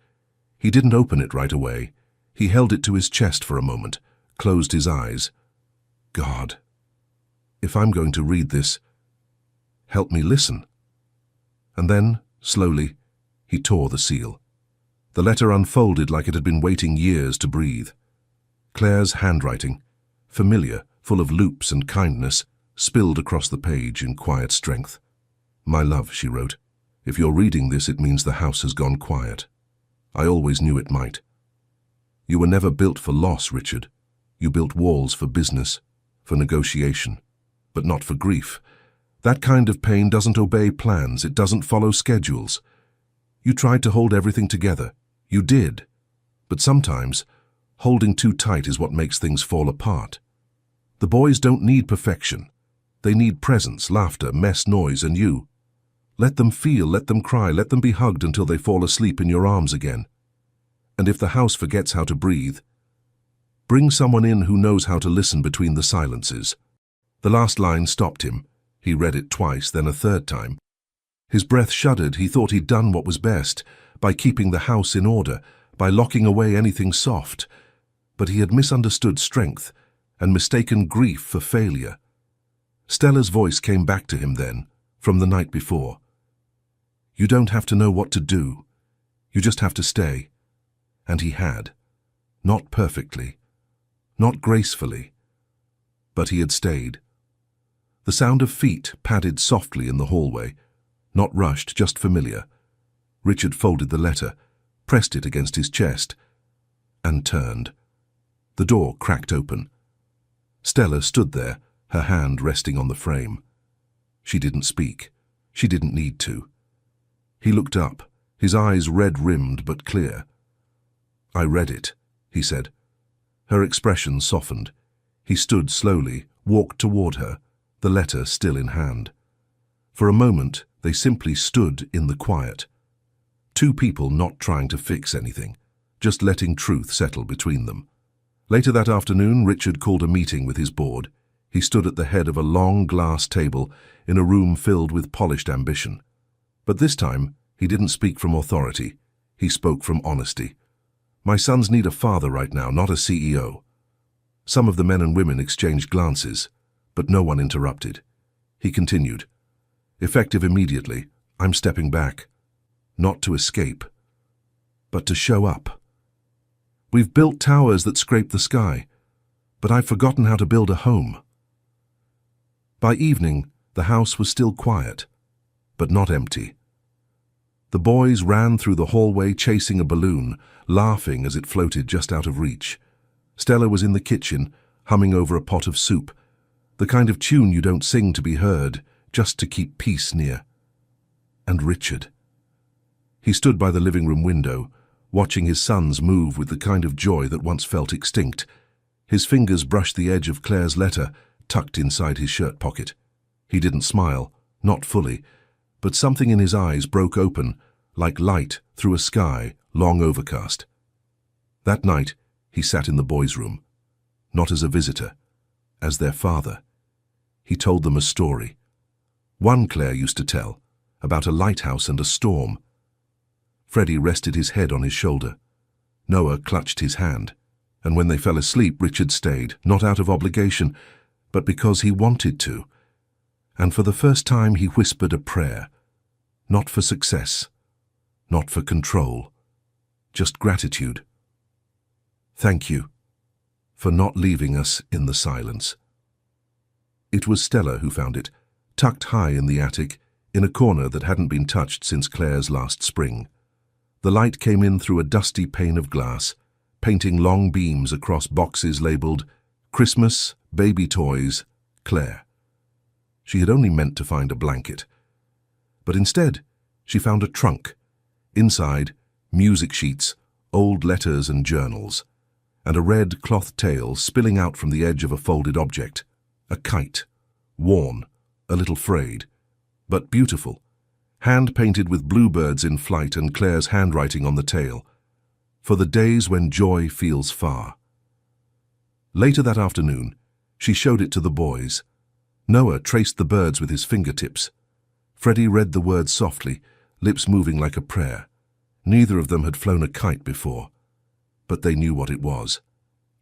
He didn't open it right away. He held it to his chest for a moment, closed his eyes. God, if I'm going to read this, help me listen. And then, slowly, he tore the seal. The letter unfolded like it had been waiting years to breathe. Claire's handwriting, familiar, full of loops and kindness, spilled across the page in quiet strength. My love, she wrote, if you're reading this, it means the house has gone quiet. I always knew it might. You were never built for loss, Richard. You built walls for business, for negotiation, but not for grief. That kind of pain doesn't obey plans, it doesn't follow schedules. You tried to hold everything together. You did. But sometimes, holding too tight is what makes things fall apart. The boys don't need perfection. They need presence, laughter, mess, noise, and you. Let them feel, let them cry, let them be hugged until they fall asleep in your arms again. And if the house forgets how to breathe, bring someone in who knows how to listen between the silences. The last line stopped him. He read it twice, then a third time. His breath shuddered. He thought he'd done what was best, by keeping the house in order, by locking away anything soft. But he had misunderstood strength, and mistaken grief for failure. Stella's voice came back to him then, from the night before. You don't have to know what to do. You just have to stay. And he had. Not perfectly. Not gracefully. But he had stayed. The sound of feet padded softly in the hallway. Not rushed, just familiar. Richard folded the letter, pressed it against his chest, and turned. The door cracked open. Stella stood there, her hand resting on the frame. She didn't speak. She didn't need to. He looked up, his eyes red-rimmed but clear. I read it, he said. Her expression softened. He stood slowly, walked toward her, the letter still in hand. For a moment, they simply stood in the quiet. Two people not trying to fix anything, just letting truth settle between them. Later that afternoon, Richard called a meeting with his board. He stood at the head of a long glass table in a room filled with polished ambition. But this time, he didn't speak from authority. He spoke from honesty. My sons need a father right now, not a CEO. Some of the men and women exchanged glances, but no one interrupted. He continued. Effective immediately, I'm stepping back. Not to escape, but to show up. We've built towers that scrape the sky, but I've forgotten how to build a home. By evening, the house was still quiet, but not empty. The boys ran through the hallway chasing a balloon, laughing as it floated just out of reach. Stella was in the kitchen, humming over a pot of soup, the kind of tune you don't sing to be heard, just to keep peace near. And Richard. He stood by the living room window, watching his sons move with the kind of joy that once felt extinct. His fingers brushed the edge of Claire's letter, tucked inside his shirt pocket. He didn't smile, not fully, but something in his eyes broke open, like light through a sky long overcast. That night, he sat in the boys' room, not as a visitor, as their father. He told them a story. One Claire used to tell, about a lighthouse and a storm. Freddie rested his head on his shoulder. Noah clutched his hand, and when they fell asleep, Richard stayed, not out of obligation, but because he wanted to. And for the first time he whispered a prayer, not for success, not for control, just gratitude. Thank you for not leaving us in the silence. It was Stella who found it, tucked high in the attic, in a corner that hadn't been touched since Claire's last spring. The light came in through a dusty pane of glass, painting long beams across boxes labeled Christmas, Baby Toys, Claire. She had only meant to find a blanket. But instead, she found a trunk. Inside, music sheets, old letters and journals, and a red cloth tail spilling out from the edge of a folded object. A kite, worn, a little frayed, but beautiful, hand-painted with bluebirds in flight and Claire's handwriting on the tail. For the days when joy feels far. Later that afternoon, she showed it to the boys. Noah traced the birds with his fingertips. Freddie read the words softly, lips moving like a prayer. Neither of them had flown a kite before, but they knew what it was.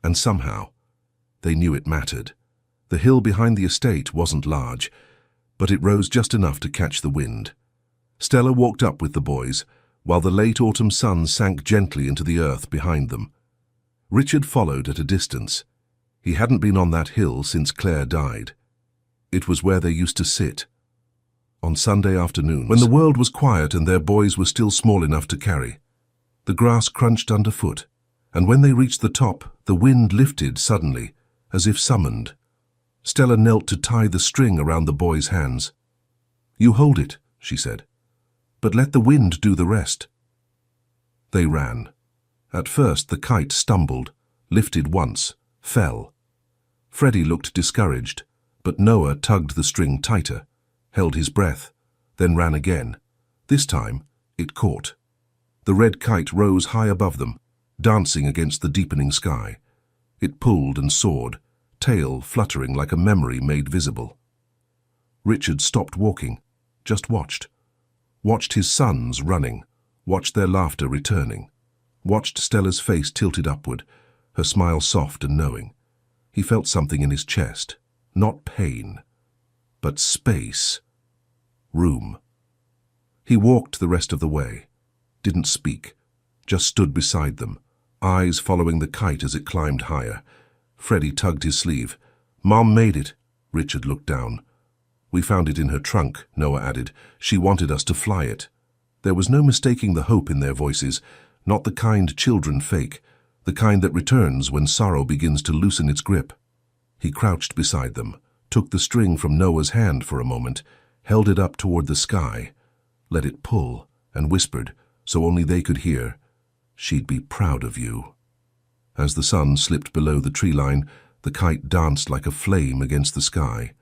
And somehow, they knew it mattered. The hill behind the estate wasn't large, but it rose just enough to catch the wind. Stella walked up with the boys, while the late autumn sun sank gently into the earth behind them. Richard followed at a distance. He hadn't been on that hill since Claire died. It was where they used to sit. On Sunday afternoons, when the world was quiet and their boys were still small enough to carry. The grass crunched underfoot, and when they reached the top, the wind lifted suddenly, as if summoned. Stella knelt to tie the string around the boy's hands. "You hold it," she said, "but let the wind do the rest." They ran. At first the kite stumbled, lifted once, fell. Freddie looked discouraged, but Noah tugged the string tighter, held his breath, then ran again. This time, it caught. The red kite rose high above them, dancing against the deepening sky. It pulled and soared, tail fluttering like a memory made visible. Richard stopped walking, just watched. Watched his sons running, watched their laughter returning, watched Stella's face tilted upward, her smile soft and knowing. He felt something in his chest. Not pain, but space. Room. He walked the rest of the way. Didn't speak. Just stood beside them, eyes following the kite as it climbed higher. Freddie tugged his sleeve. "Mom made it." Richard looked down. "We found it in her trunk," Noah added. "She wanted us to fly it." There was no mistaking the hope in their voices, not the kind children fake, the kind that returns when sorrow begins to loosen its grip. He crouched beside them, took the string from Noah's hand for a moment, held it up toward the sky, let it pull, and whispered, so only they could hear, "She'd be proud of you." As the sun slipped below the tree line, the kite danced like a flame against the sky.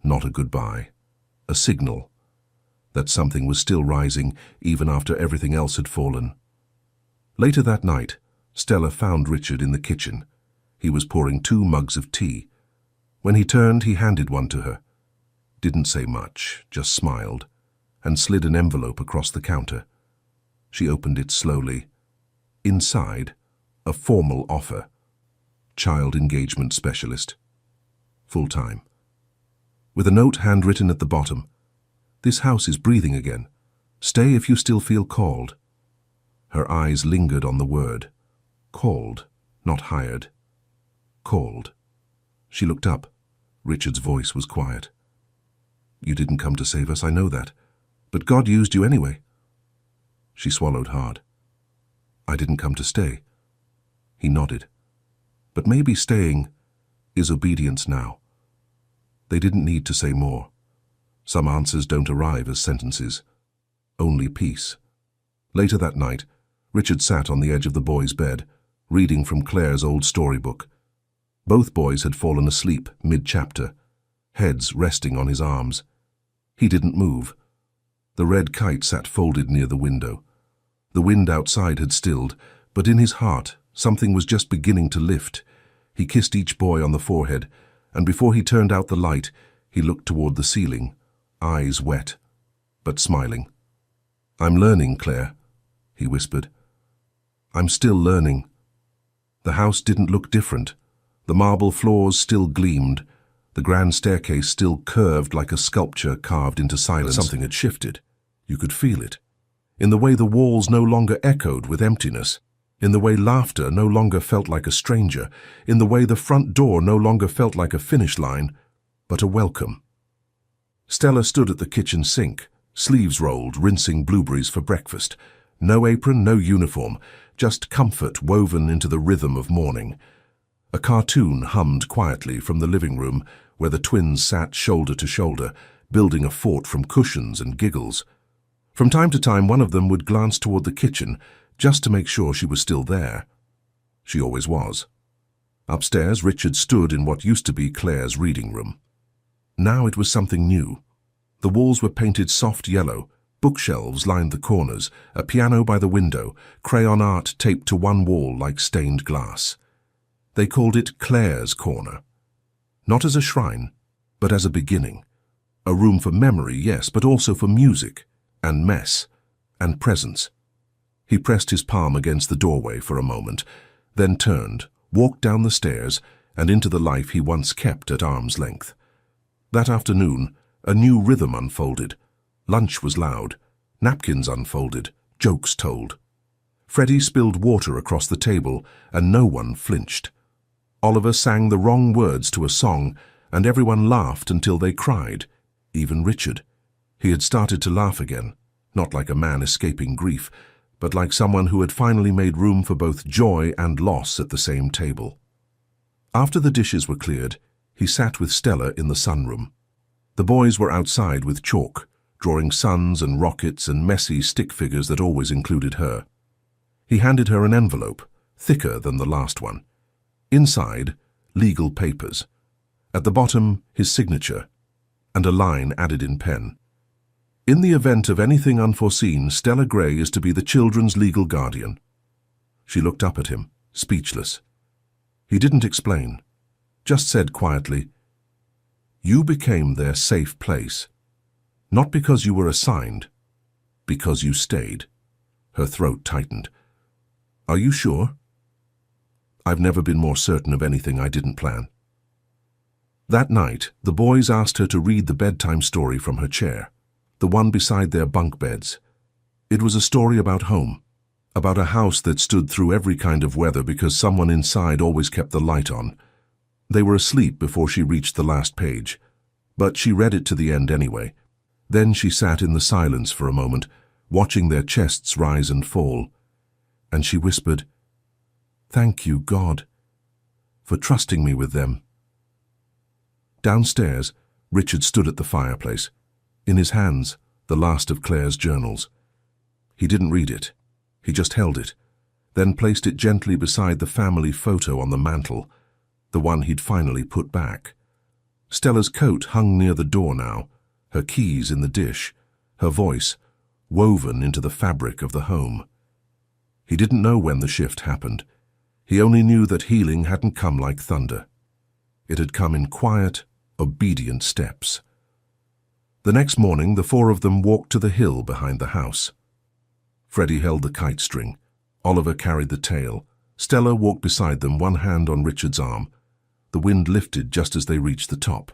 Not a goodbye, a signal that something was still rising even after everything else had fallen. Later that night, Stella found Richard in the kitchen. He was pouring 2 mugs of tea. When he turned, he handed one to her. Didn't say much, just smiled, and slid an envelope across the counter. She opened it slowly. Inside, a formal offer. Child engagement specialist. Full-time. With a note handwritten at the bottom. "This house is breathing again. Stay if you still feel called." Her eyes lingered on the word. Called, not hired. Called. She looked up. Richard's voice was quiet. "You didn't come to save us, I know that. But God used you anyway." She swallowed hard. "I didn't come to stay." He nodded. "But maybe staying is obedience now." They didn't need to say more. Some answers don't arrive as sentences. Only peace. Later that night, Richard sat on the edge of the boys' bed, reading from Claire's old storybook. Both boys had fallen asleep mid-chapter, heads resting on his arms. He didn't move. The red kite sat folded near the window. The wind outside had stilled, but in his heart, something was just beginning to lift. He kissed each boy on the forehead, and before he turned out the light, he looked toward the ceiling, eyes wet, but smiling. "I'm learning, Claire," he whispered. "I'm still learning." The house didn't look different. The marble floors still gleamed. The grand staircase still curved like a sculpture carved into silence. But something had shifted. You could feel it. In the way the walls no longer echoed with emptiness. In the way laughter no longer felt like a stranger. In the way the front door no longer felt like a finish line, but a welcome. Stella stood at the kitchen sink, sleeves rolled, rinsing blueberries for breakfast. No apron, no uniform, just comfort woven into the rhythm of morning. A cartoon hummed quietly from the living room where the twins sat shoulder to shoulder, building a fort from cushions and giggles. From time to time, one of them would glance toward the kitchen, just to make sure she was still there. She always was. Upstairs, Richard stood in what used to be Claire's reading room. Now it was something new. The walls were painted soft yellow, bookshelves lined the corners, a piano by the window, crayon art taped to one wall like stained glass. They called it Claire's Corner. Not as a shrine, but as a beginning. A room for memory, yes, but also for music, and mess, and presence. He pressed his palm against the doorway for a moment, then turned, walked down the stairs, and into the life he once kept at arm's length. That afternoon, a new rhythm unfolded. Lunch was loud, napkins unfolded, jokes told. Freddie spilled water across the table, and no one flinched. Oliver sang the wrong words to a song, and everyone laughed until they cried, even Richard. He had started to laugh again, not like a man escaping grief, but like someone who had finally made room for both joy and loss at the same table. After the dishes were cleared, he sat with Stella in the sunroom. The boys were outside with chalk, drawing suns and rockets and messy stick figures that always included her. He handed her an envelope, thicker than the last one. Inside, legal papers. At the bottom, his signature, and a line added in pen. In the event of anything unforeseen, Stella Gray is to be the children's legal guardian. She looked up at him, speechless. He didn't explain, just said quietly, "You became their safe place. Not because you were assigned, because you stayed." Her throat tightened. "Are you sure?" "I've never been more certain of anything I didn't plan." That night, the boys asked her to read the bedtime story from her chair, the one beside their bunk beds. It was a story about home, about a house that stood through every kind of weather because someone inside always kept the light on. They were asleep before she reached the last page, but she read it to the end anyway. Then she sat in the silence for a moment, watching their chests rise and fall, and she whispered, "Thank you, God, for trusting me with them." Downstairs, Richard stood at the fireplace, in his hands the last of Claire's journals. He didn't read it. He just held it, then placed it gently beside the family photo on the mantel, the one he'd finally put back. Stella's coat hung near the door now, her keys in the dish, her voice woven into the fabric of the home. He didn't know when the shift happened. He only knew that healing hadn't come like thunder. It had come in quiet, obedient steps. The next morning, the four of them walked to the hill behind the house. Freddie held the kite string. Oliver carried the tail. Stella walked beside them, one hand on Richard's arm. The wind lifted just as they reached the top.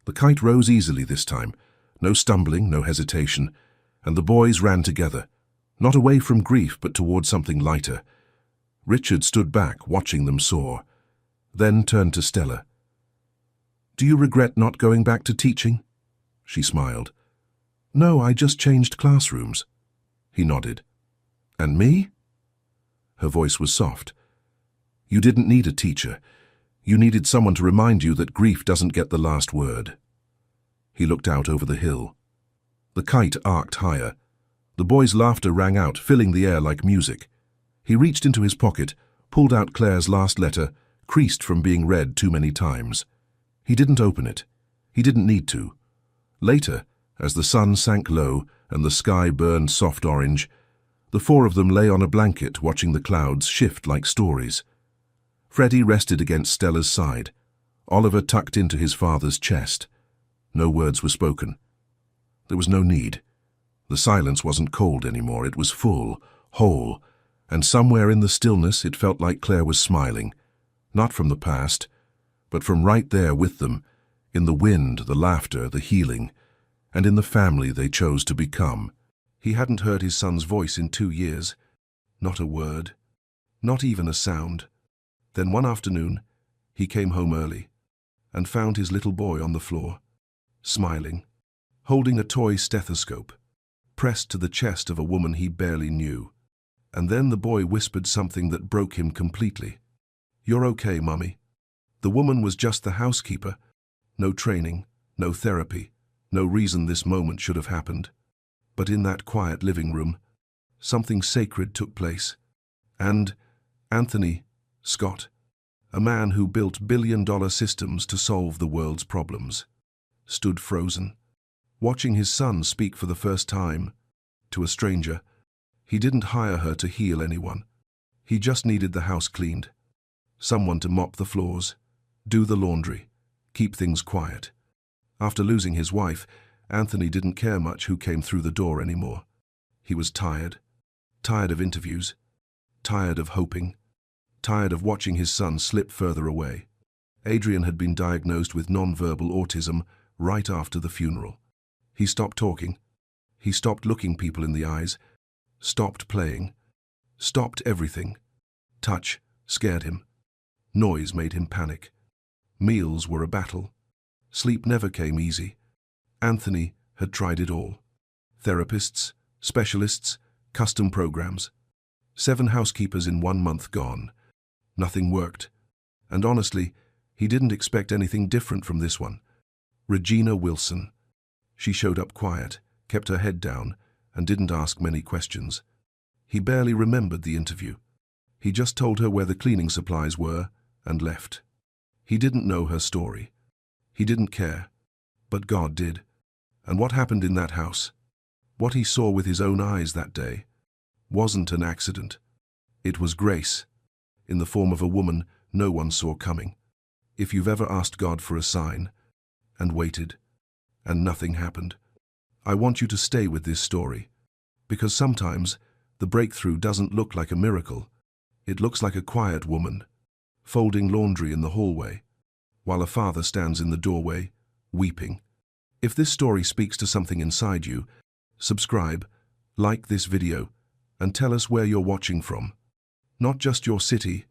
The kite rose easily this time. No stumbling, no hesitation. And the boys ran together, not away from grief but toward something lighter. Richard stood back, watching them soar, then turned to Stella. "Do you regret not going back to teaching?" She smiled. "No, I just changed classrooms." He nodded. "And me?" Her voice was soft. "You didn't need a teacher. You needed someone to remind you that grief doesn't get the last word." He looked out over the hill. The kite arced higher. The boys' laughter rang out, filling the air like music. He reached into his pocket, pulled out Claire's last letter, creased from being read too many times. He didn't open it. He didn't need to. Later, as the sun sank low and the sky burned soft orange, the four of them lay on a blanket watching the clouds shift like stories. Freddie rested against Stella's side. Oliver tucked into his father's chest. No words were spoken. There was no need. The silence wasn't cold anymore. It was full, whole, and somewhere in the stillness it felt like Claire was smiling, not from the past, but from right there with them, in the wind, the laughter, the healing, and in the family they chose to become. He hadn't heard his son's voice in 2 years. Not a word. Not even a sound. Then one afternoon, he came home early and found his little boy on the floor, smiling, holding a toy stethoscope, pressed to the chest of a woman he barely knew. And then the boy whispered something that broke him completely. "You're okay, Mummy." The woman was just the housekeeper. No training, no therapy, no reason this moment should have happened. But in that quiet living room, something sacred took place. And Anthony Scott, a man who built billion-dollar systems to solve the world's problems, stood frozen, watching his son speak for the first time to a stranger. He didn't hire her to heal anyone. He just needed the house cleaned. Someone to mop the floors, do the laundry, keep things quiet. After losing his wife, Anthony didn't care much who came through the door anymore. He was tired. Tired of interviews. Tired of hoping. Tired of watching his son slip further away. Adrian had been diagnosed with nonverbal autism right after the funeral. He stopped talking. He stopped looking people in the eyes. Stopped playing. Stopped everything. Touch scared him. Noise made him panic. Meals were a battle. Sleep never came easy. Anthony had tried it all. Therapists, specialists, custom programs. 7 housekeepers in 1 month gone. Nothing worked. And honestly, he didn't expect anything different from this one. Regina Wilson. She showed up quiet, kept her head down, and didn't ask many questions. He barely remembered the interview. He just told her where the cleaning supplies were and left. He didn't know her story. He didn't care. But God did. And what happened in that house, what he saw with his own eyes that day, wasn't an accident. It was grace, in the form of a woman no one saw coming. If you've ever asked God for a sign, and waited, and nothing happened, I want you to stay with this story, because sometimes the breakthrough doesn't look like a miracle. It looks like a quiet woman, folding laundry in the hallway, while a father stands in the doorway, weeping. If this story speaks to something inside you, subscribe, like this video, and tell us where you're watching from. Not just your city,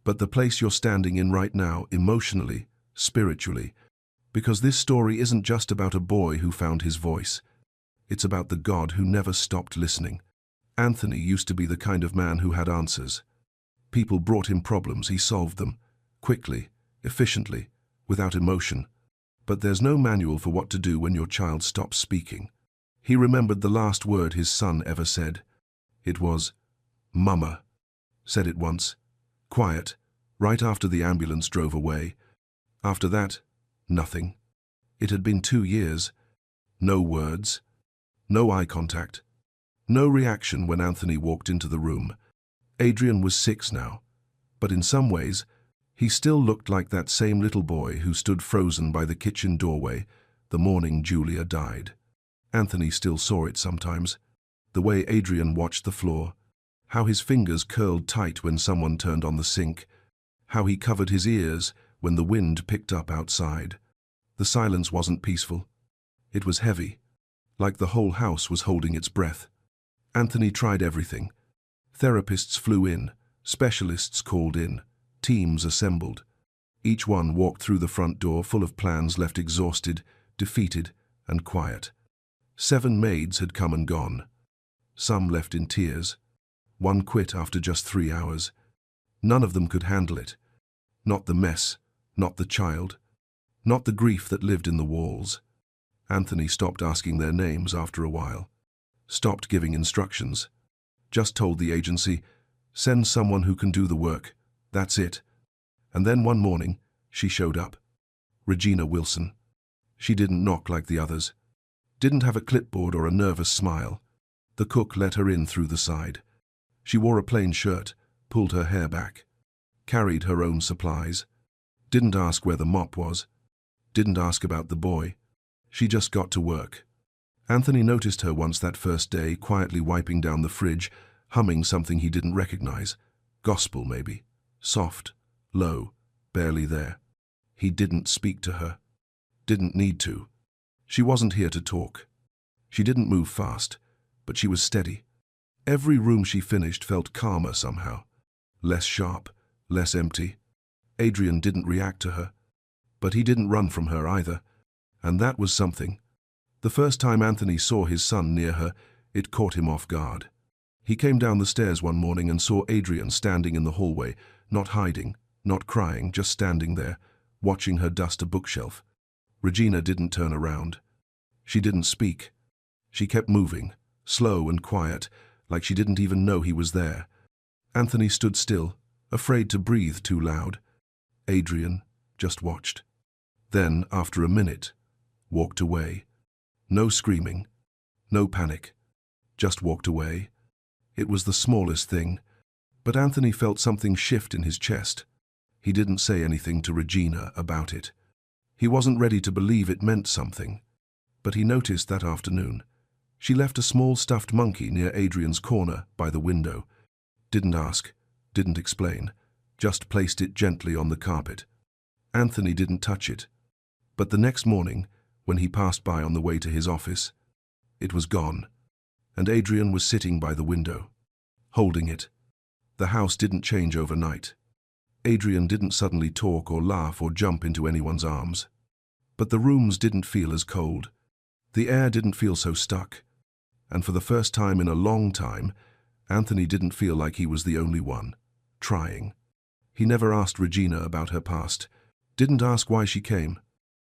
but the place you're standing in right now, emotionally, spiritually. Because this story isn't just about a boy who found his voice. It's about the God who never stopped listening. Anthony used to be the kind of man who had answers. People brought him problems, he solved them, quickly, efficiently, without emotion. But there's no manual for what to do when your child stops speaking. He remembered the last word his son ever said. It was, "Mama." Said it once, quiet, right after the ambulance drove away. After that, nothing. It had been 2 years. No words, no eye contact, no reaction when Anthony walked into the room. Adrian was 6 now, but in some ways, he still looked like that same little boy who stood frozen by the kitchen doorway the morning Julia died. Anthony still saw it sometimes, the way Adrian watched the floor, how his fingers curled tight when someone turned on the sink, how he covered his ears when the wind picked up outside. The silence wasn't peaceful. It was heavy, like the whole house was holding its breath. Anthony tried everything. Therapists flew in, specialists called in, teams assembled. Each one walked through the front door full of plans, left exhausted, defeated, and quiet. 7 maids had come and gone. Some left in tears. One quit after just 3 hours. None of them could handle it. Not the mess, not the child, not the grief that lived in the walls. Anthony stopped asking their names after a while. Stopped giving instructions. Just told the agency, "Send someone who can do the work. That's it." And then one morning, she showed up. Regina Wilson. She didn't knock like the others. Didn't have a clipboard or a nervous smile. The cook let her in through the side. She wore a plain shirt, pulled her hair back. Carried her own supplies. Didn't ask where the mop was. Didn't ask about the boy. She just got to work. Anthony noticed her once that first day, quietly wiping down the fridge, humming something he didn't recognize. Gospel, maybe. Soft, low, barely there. He didn't speak to her. Didn't need to. She wasn't here to talk. She didn't move fast, but she was steady. Every room she finished felt calmer somehow. Less sharp, less empty. Adrian didn't react to her, but he didn't run from her either. And that was something. The first time Anthony saw his son near her, it caught him off guard. He came down the stairs one morning and saw Adrian standing in the hallway, not hiding, not crying, just standing there, watching her dust a bookshelf. Regina didn't turn around. She didn't speak. She kept moving, slow and quiet, like she didn't even know he was there. Anthony stood still, afraid to breathe too loud. Adrian just watched. Then, after a minute, walked away. No screaming, no panic, just walked away. It was the smallest thing, but Anthony felt something shift in his chest. He didn't say anything to Regina about it. He wasn't ready to believe it meant something. But he noticed that afternoon. She left a small stuffed monkey near Adrian's corner by the window. Didn't ask, didn't explain, just placed it gently on the carpet. Anthony didn't touch it. But the next morning, when he passed by on the way to his office, it was gone, and Adrian was sitting by the window, holding it. The house didn't change overnight. Adrian didn't suddenly talk or laugh or jump into anyone's arms. But the rooms didn't feel as cold. The air didn't feel so stuck. And for the first time in a long time, Anthony didn't feel like he was the only one, trying. He never asked Regina about her past, didn't ask why she came,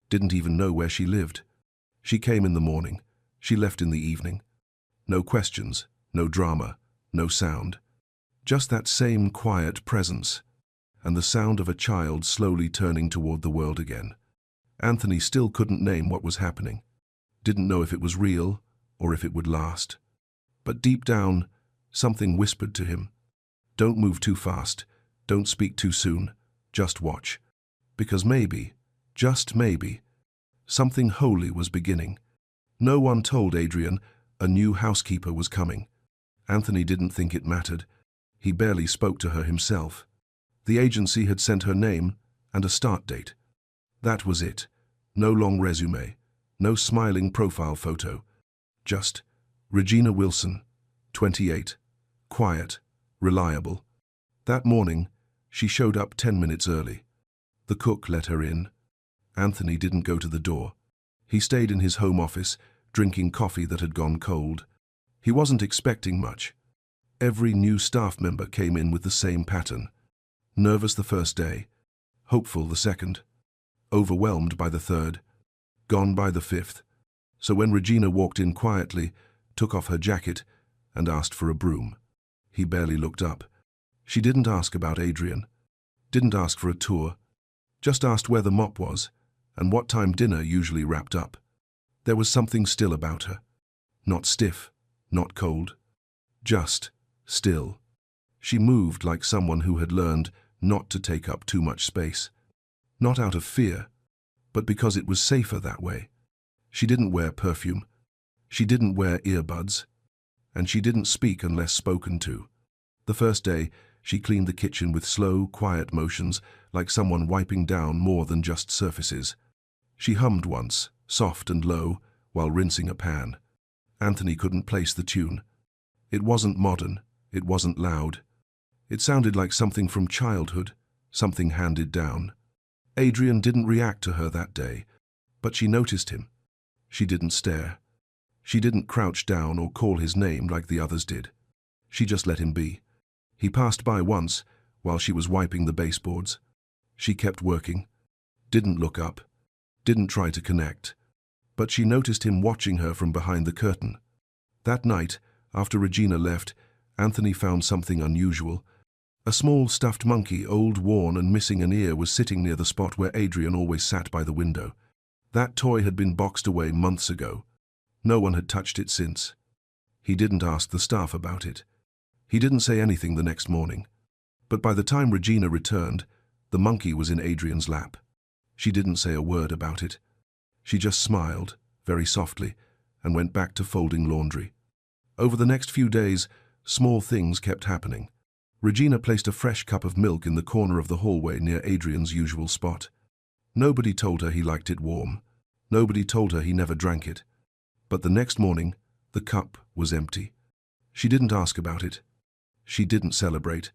didn't even know where she lived. She came in the morning, she left in the evening. No questions, no drama, no sound. Just that same quiet presence, and the sound of a child slowly turning toward the world again. Anthony still couldn't name what was happening. Didn't know if it was real or if it would last. But deep down, something whispered to him. Don't move too fast. Don't speak too soon. Just watch. Because maybe, just maybe, something holy was beginning. No one told Adrian a new housekeeper was coming. Anthony didn't think it mattered. He barely spoke to her himself. The agency had sent her name and a start date. That was it. No long resume, no smiling profile photo. Just Regina Wilson, 28, quiet, reliable. That morning, she showed up 10 minutes early. The cook let her in. Anthony didn't go to the door. He stayed in his home office, drinking coffee that had gone cold. He wasn't expecting much. Every new staff member came in with the same pattern. Nervous the first day, hopeful the second, overwhelmed by the third, gone by the fifth. So when Regina walked in quietly, took off her jacket, and asked for a broom, he barely looked up. She didn't ask about Adrian, didn't ask for a tour, just asked where the mop was and what time dinner usually wrapped up. There was something still about her. Not stiff, not cold, just still. She moved like someone who had learned not to take up too much space. Not out of fear, but because it was safer that way. She didn't wear perfume. She didn't wear earbuds. And she didn't speak unless spoken to. The first day, she cleaned the kitchen with slow, quiet motions, like someone wiping down more than just surfaces. She hummed once, soft and low, while rinsing a pan. Anthony couldn't place the tune. It wasn't modern. It wasn't loud. It sounded like something from childhood, something handed down. Adrian didn't react to her that day, but she noticed him. She didn't stare. She didn't crouch down or call his name like the others did. She just let him be. He passed by once, while she was wiping the baseboards. She kept working, didn't look up, didn't try to connect. But she noticed him watching her from behind the curtain. That night, after Regina left, Anthony found something unusual. A small stuffed monkey, old, worn and missing an ear, was sitting near the spot where Adrian always sat by the window. That toy had been boxed away months ago. No one had touched it since. He didn't ask the staff about it. He didn't say anything the next morning. But by the time Regina returned, the monkey was in Adrian's lap. She didn't say a word about it. She just smiled, very softly, and went back to folding laundry. Over the next few days, small things kept happening. Regina placed a fresh cup of milk in the corner of the hallway near Adrian's usual spot. Nobody told her he liked it warm. Nobody told her he never drank it. But the next morning, the cup was empty. She didn't ask about it. She didn't celebrate.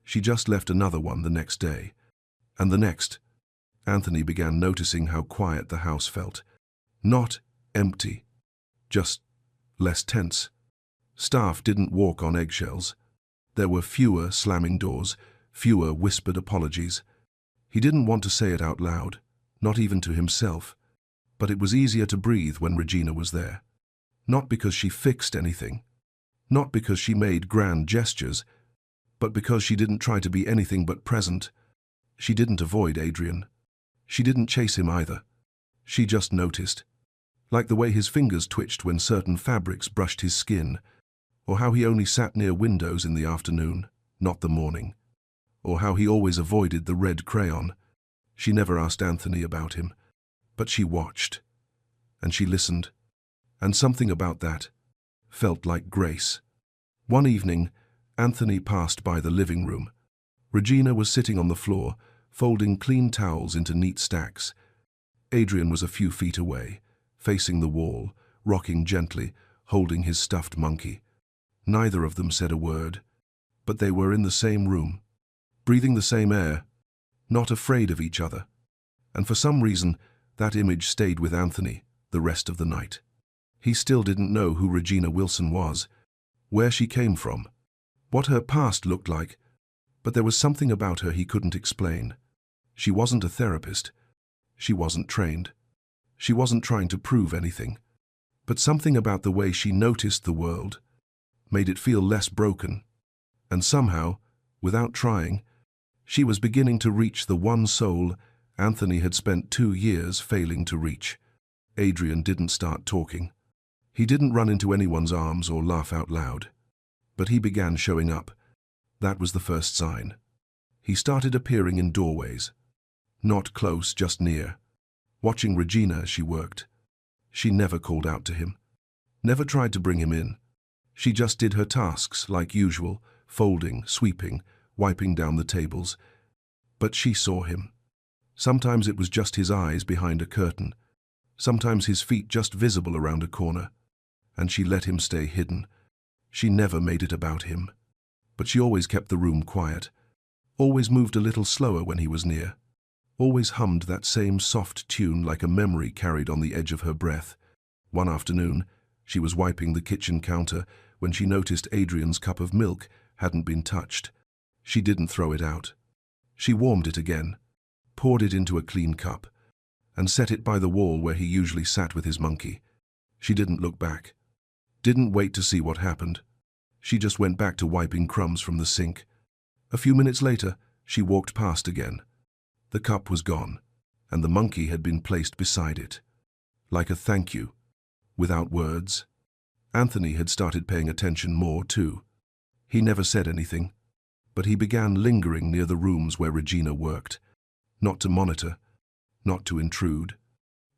She just left another one the next day. And the next. Anthony began noticing how quiet the house felt. Not empty, just less tense. Staff didn't walk on eggshells. There were fewer slamming doors, fewer whispered apologies. He didn't want to say it out loud, not even to himself. But it was easier to breathe when Regina was there. Not because she fixed anything. Not because she made grand gestures, but because she didn't try to be anything but present. She didn't avoid Adrian. She didn't chase him either. She just noticed. Like the way his fingers twitched when certain fabrics brushed his skin, or how he only sat near windows in the afternoon, not the morning, or how he always avoided the red crayon. She never asked Anthony about him, but she watched, and she listened, and something about that felt like grace. One evening, Anthony passed by the living room. Regina was sitting on the floor, folding clean towels into neat stacks. Adrian was a few feet away, facing the wall, rocking gently, holding his stuffed monkey. Neither of them said a word, but they were in the same room, breathing the same air, not afraid of each other. And for some reason, that image stayed with Anthony the rest of the night. He still didn't know who Regina Wilson was, where she came from, what her past looked like, but there was something about her he couldn't explain. She wasn't a therapist. She wasn't trained. She wasn't trying to prove anything. But something about the way she noticed the world made it feel less broken. And somehow, without trying, she was beginning to reach the one soul Anthony had spent 2 years failing to reach. Adrian didn't start talking. He didn't run into anyone's arms or laugh out loud. But he began showing up. That was the first sign. He started appearing in doorways. Not close, just near. Watching Regina as she worked. She never called out to him. Never tried to bring him in. She just did her tasks like usual, folding, sweeping, wiping down the tables. But she saw him. Sometimes it was just his eyes behind a curtain, sometimes his feet just visible around a corner, and she let him stay hidden. She never made it about him, but she always kept the room quiet, always moved a little slower when he was near, always hummed that same soft tune like a memory carried on the edge of her breath. One afternoon, she was wiping the kitchen counter when she noticed Adrian's cup of milk hadn't been touched. She didn't throw it out. She warmed it again, poured it into a clean cup, and set it by the wall where he usually sat with his monkey. She didn't look back, didn't wait to see what happened. She just went back to wiping crumbs from the sink. A few minutes later, she walked past again. The cup was gone, and the monkey had been placed beside it, like a thank you, without words. Anthony had started paying attention more, too. He never said anything, but he began lingering near the rooms where Regina worked, not to monitor, not to intrude,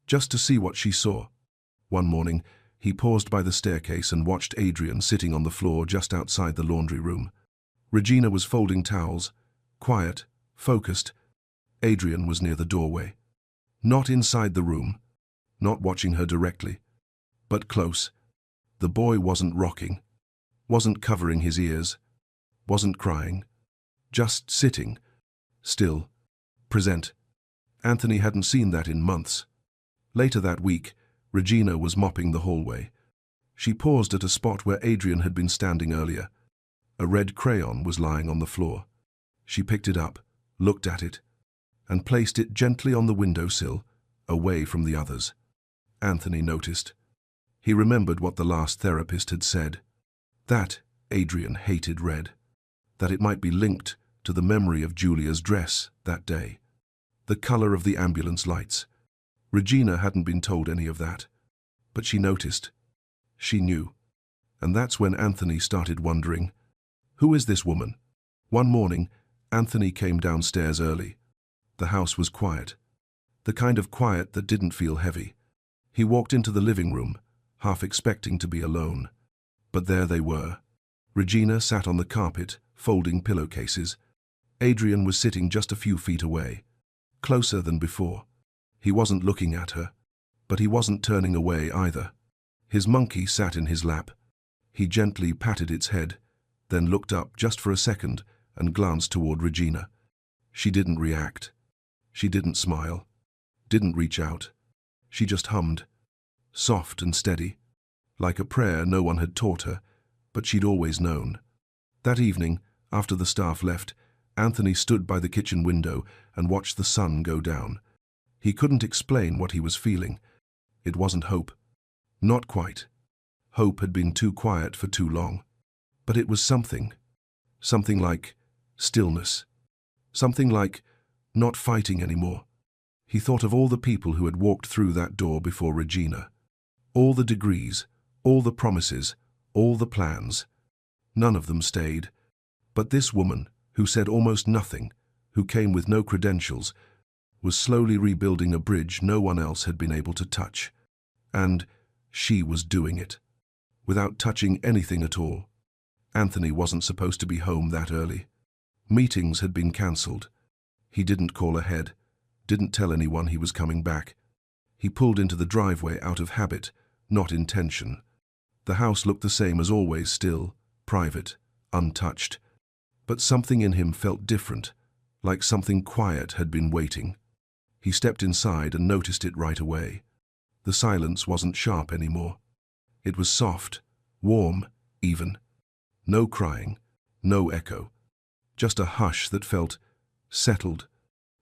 just to see what she saw. One morning, he paused by the staircase and watched Adrian sitting on the floor just outside the laundry room. Regina was folding towels, quiet, focused. Adrian was near the doorway, not inside the room, not watching her directly, but close. The boy wasn't rocking, wasn't covering his ears, wasn't crying, just sitting, still, present. Anthony hadn't seen that in months. Later that week, Regina was mopping the hallway. She paused at a spot where Adrian had been standing earlier. A red crayon was lying on the floor. She picked it up, looked at it, and placed it gently on the windowsill, away from the others. Anthony noticed. He remembered what the last therapist had said. That Adrian hated red. That it might be linked to the memory of Julia's dress that day. The color of the ambulance lights. Regina hadn't been told any of that, but she noticed. She knew. And that's when Anthony started wondering, who is this woman? One morning, Anthony came downstairs early. The house was quiet. The kind of quiet that didn't feel heavy. He walked into the living room, half expecting to be alone. But there they were. Regina sat on the carpet, folding pillowcases. Adrian was sitting just a few feet away, closer than before. He wasn't looking at her, but he wasn't turning away either. His monkey sat in his lap. He gently patted its head, then looked up just for a second and glanced toward Regina. She didn't react. She didn't smile, didn't reach out. She just hummed, soft and steady, like a prayer no one had taught her, but she'd always known. That evening, after the staff left, Anthony stood by the kitchen window and watched the sun go down. He couldn't explain what he was feeling. It wasn't hope. Not quite. Hope had been too quiet for too long. But it was something. Something like stillness. Something like not fighting anymore. He thought of all the people who had walked through that door before Regina. All the degrees, all the promises, all the plans. None of them stayed. But this woman, who said almost nothing, who came with no credentials, was slowly rebuilding a bridge no one else had been able to touch. And she was doing it, without touching anything at all. Anthony wasn't supposed to be home that early. Meetings had been cancelled. He didn't call ahead, didn't tell anyone he was coming back. He pulled into the driveway out of habit, not intention. The house looked the same as always, still, private, untouched. But something in him felt different, like something quiet had been waiting. He stepped inside and noticed it right away. The silence wasn't sharp anymore. It was soft, warm, even. No crying, no echo. Just a hush that felt settled.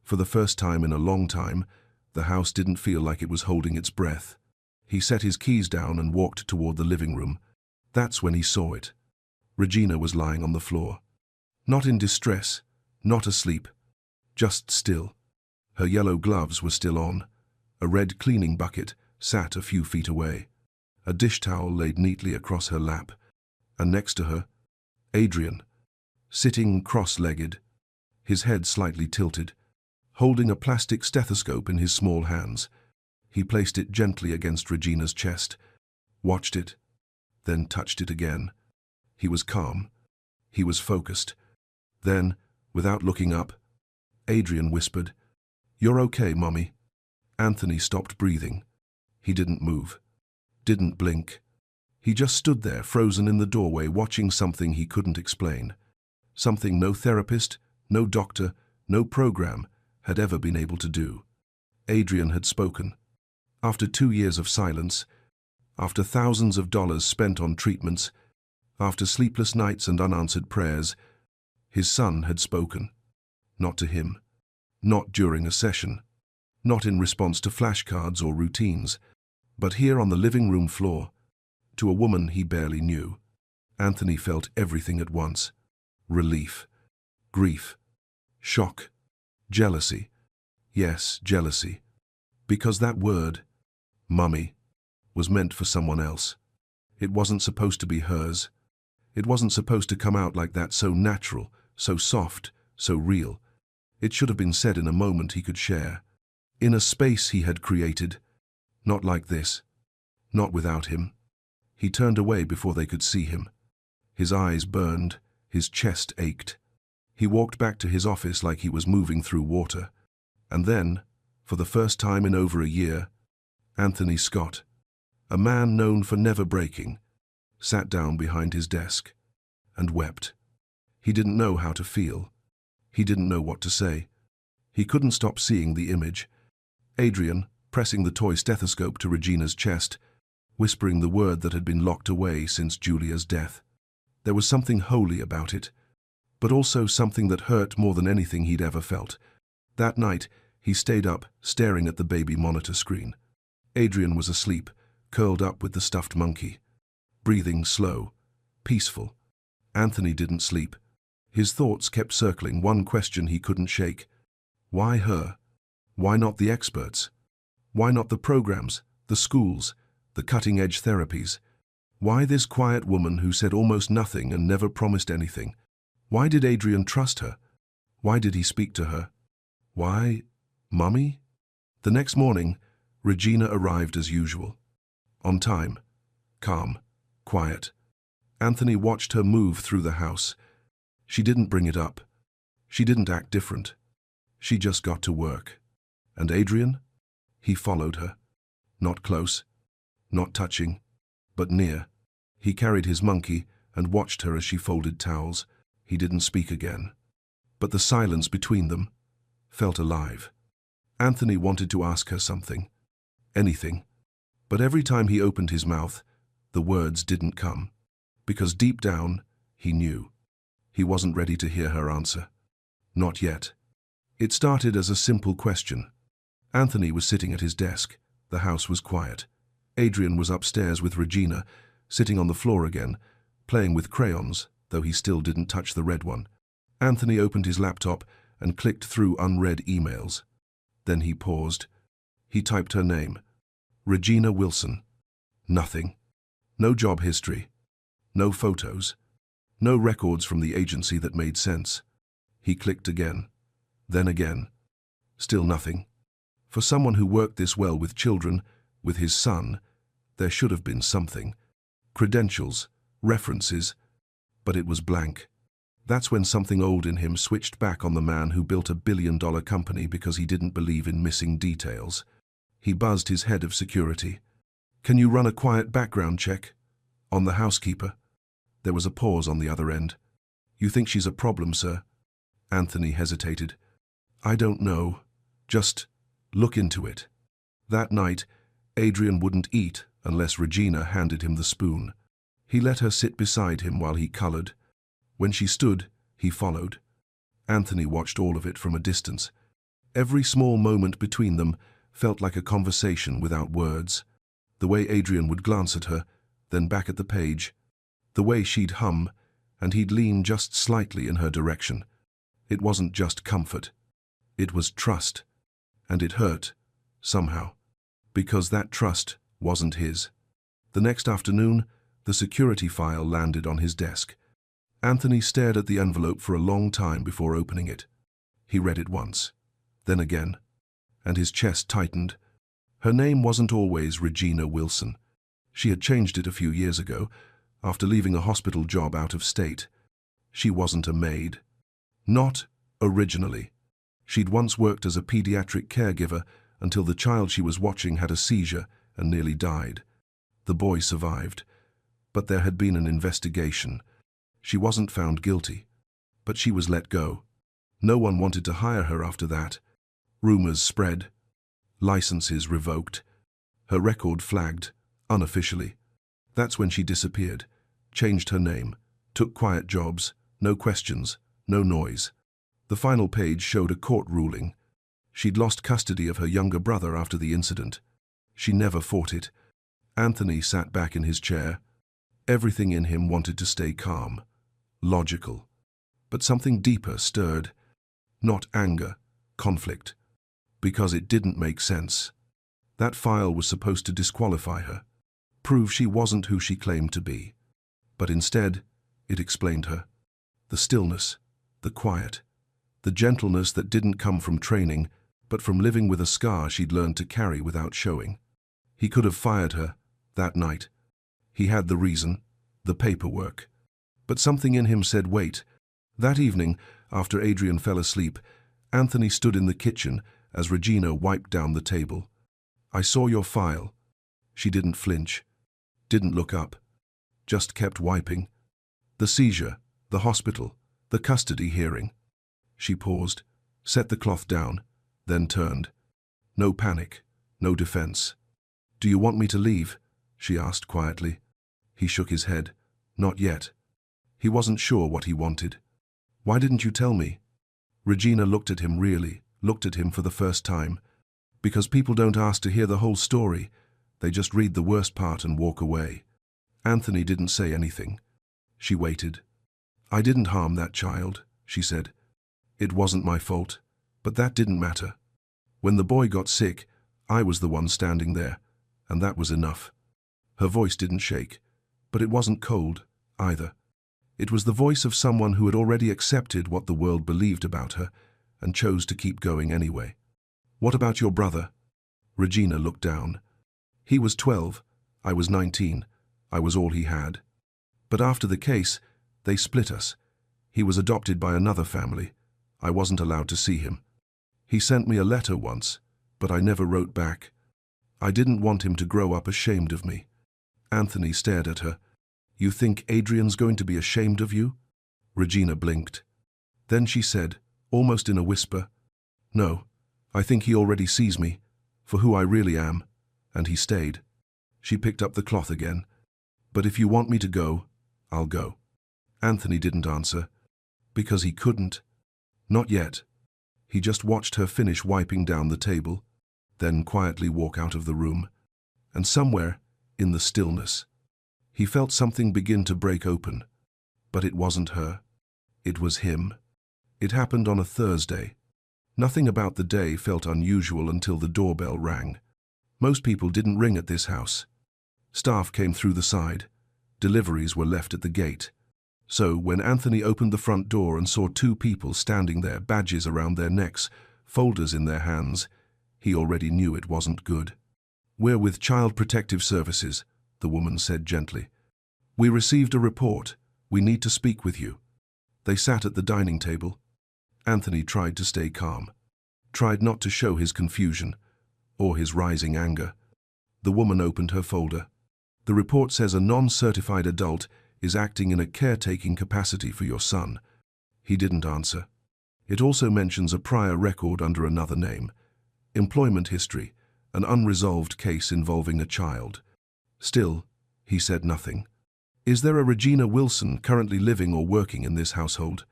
For the first time in a long time, the house didn't feel like it was holding its breath. He set his keys down and walked toward the living room. That's when he saw it. Regina was lying on the floor. Not in distress, not asleep, just still. Her yellow gloves were still on. A red cleaning bucket sat a few feet away. A dish towel laid neatly across her lap. And next to her, Adrian, sitting cross-legged, his head slightly tilted, holding a plastic stethoscope in his small hands. He placed it gently against Regina's chest, watched it, then touched it again. He was calm. He was focused. Then, without looking up, Adrian whispered, "You're okay, Mommy." Anthony stopped breathing. He didn't move. Didn't blink. He just stood there, frozen in the doorway, watching something he couldn't explain. Something no therapist, no doctor, no program had ever been able to do. Adrian had spoken. After 2 years of silence, after thousands of dollars spent on treatments, after sleepless nights and unanswered prayers, his son had spoken. Not to him. Not during a session. Not in response to flashcards or routines. But here on the living room floor, to a woman he barely knew. Anthony felt everything at once. Relief. Grief. Shock. Jealousy. Yes, jealousy. Because that word, Mummy, was meant for someone else. It wasn't supposed to be hers. It wasn't supposed to come out like that, so natural, so soft, so real. It should have been said in a moment he could share. In a space he had created. Not like this. Not without him. He turned away before they could see him. His eyes burned, his chest ached. He walked back to his office like he was moving through water. And then, for the first time in over a year, Anthony Scott, a man known for never breaking, sat down behind his desk and wept. He didn't know how to feel. He didn't know what to say. He couldn't stop seeing the image. Adrian, pressing the toy stethoscope to Regina's chest, whispering the word that had been locked away since Julia's death. There was something holy about it, but also something that hurt more than anything he'd ever felt. That night, he stayed up, staring at the baby monitor screen. Adrian was asleep, curled up with the stuffed monkey. Breathing slow, peaceful. Anthony didn't sleep. His thoughts kept circling one question he couldn't shake. Why her? Why not the experts? Why not the programs, the schools, the cutting-edge therapies? Why this quiet woman who said almost nothing and never promised anything? Why did Adrian trust her? Why did he speak to her? Why, Mummy? The next morning, Regina arrived as usual. On time, calm, quiet. Anthony watched her move through the house. She didn't bring it up. She didn't act different. She just got to work. And Adrian? He followed her. Not close, not touching, but near. He carried his monkey and watched her as she folded towels. He didn't speak again. But the silence between them felt alive. Anthony wanted to ask her something. Anything. But every time he opened his mouth, the words didn't come. Because deep down, he knew. He wasn't ready to hear her answer. Not yet. It started as a simple question. Anthony was sitting at his desk. The house was quiet. Adrian was upstairs with Regina, sitting on the floor again, playing with crayons, though he still didn't touch the red one. Anthony opened his laptop and clicked through unread emails. Then he paused. He typed her name. Regina Wilson. Nothing. No job history. No photos. No records from the agency that made sense. He clicked again. Then again. Still nothing. For someone who worked this well with children, with his son, there should have been something. Credentials, references, but it was blank. That's when something old in him switched back on the man who built a billion-dollar company because he didn't believe in missing details. He buzzed his head of security. "Can you run a quiet background check? On the housekeeper?" There was a pause on the other end. "You think she's a problem, sir?" Anthony hesitated. "I don't know. Just look into it." That night, Adrian wouldn't eat unless Regina handed him the spoon. He let her sit beside him while he colored. When she stood, he followed. Anthony watched all of it from a distance. Every small moment between them felt like a conversation without words. The way Adrian would glance at her, then back at the page. The way she'd hum, and he'd lean just slightly in her direction. It wasn't just comfort. It was trust. And it hurt, somehow. Because that trust wasn't his. The next afternoon, the security file landed on his desk. Anthony stared at the envelope for a long time before opening it. He read it once, then again, and his chest tightened. Her name wasn't always Regina Wilson. She had changed it a few years ago, after leaving a hospital job out of state. She wasn't a maid. Not originally. She'd once worked as a pediatric caregiver until the child she was watching had a seizure and nearly died. The boy survived, but there had been an investigation. She wasn't found guilty, but she was let go. No one wanted to hire her after that. Rumors spread, licenses revoked, her record flagged, unofficially. That's when she disappeared, changed her name, took quiet jobs, no questions, no noise. The final page showed a court ruling. She'd lost custody of her younger brother after the incident. She never fought it. Anthony sat back in his chair. Everything in him wanted to stay calm, logical. But something deeper stirred. Not anger, conflict. Because it didn't make sense. That file was supposed to disqualify her, prove she wasn't who she claimed to be. But instead, it explained her. The stillness, the quiet, the gentleness that didn't come from training, but from living with a scar she'd learned to carry without showing. He could have fired her that night. He had the reason, the paperwork. But something in him said wait. That evening, after Adrian fell asleep, Anthony stood in the kitchen as Regina wiped down the table. I saw your file. She didn't flinch, didn't look up, just kept wiping. The seizure, the hospital, the custody hearing. She paused, set the cloth down, then turned. No panic, no defense. Do you want me to leave? She asked quietly. He shook his head. Not yet. He wasn't sure what he wanted. Why didn't you tell me? Regina looked at him really, looked at him for the first time. Because people don't ask to hear the whole story. They just read the worst part and walk away. Anthony didn't say anything. She waited. I didn't harm that child, she said. It wasn't my fault, but that didn't matter. When the boy got sick, I was the one standing there, and that was enough. Her voice didn't shake, but it wasn't cold, either. It was the voice of someone who had already accepted what the world believed about her and chose to keep going anyway. What about your brother? Regina looked down. He was 12, I was 19, I was all he had. But after the case, they split us. He was adopted by another family. I wasn't allowed to see him. He sent me a letter once, but I never wrote back. I didn't want him to grow up ashamed of me. Anthony stared at her. You think Adrian's going to be ashamed of you? Regina blinked. Then she said, almost in a whisper, no, I think he already sees me, for who I really am, and he stayed. She picked up the cloth again. But if you want me to go, I'll go. Anthony didn't answer, because he couldn't. Not yet. He just watched her finish wiping down the table, then quietly walk out of the room. And somewhere, in the stillness, he felt something begin to break open. But it wasn't her. It was him. It happened on a Thursday. Nothing about the day felt unusual until the doorbell rang. Most people didn't ring at this house. Staff came through the side. Deliveries were left at the gate. So when Anthony opened the front door and saw two people standing there, badges around their necks, folders in their hands, he already knew it wasn't good. We're with Child Protective Services, the woman said gently. We received a report. We need to speak with you. They sat at the dining table. Anthony tried to stay calm, tried not to show his confusion or his rising anger. The woman opened her folder. The report says a non-certified adult is acting in a caretaking capacity for your son. He didn't answer. It also mentions a prior record under another name, employment history, an unresolved case involving a child. Still, he said nothing. Is there a Regina Wilson currently living or working in this household?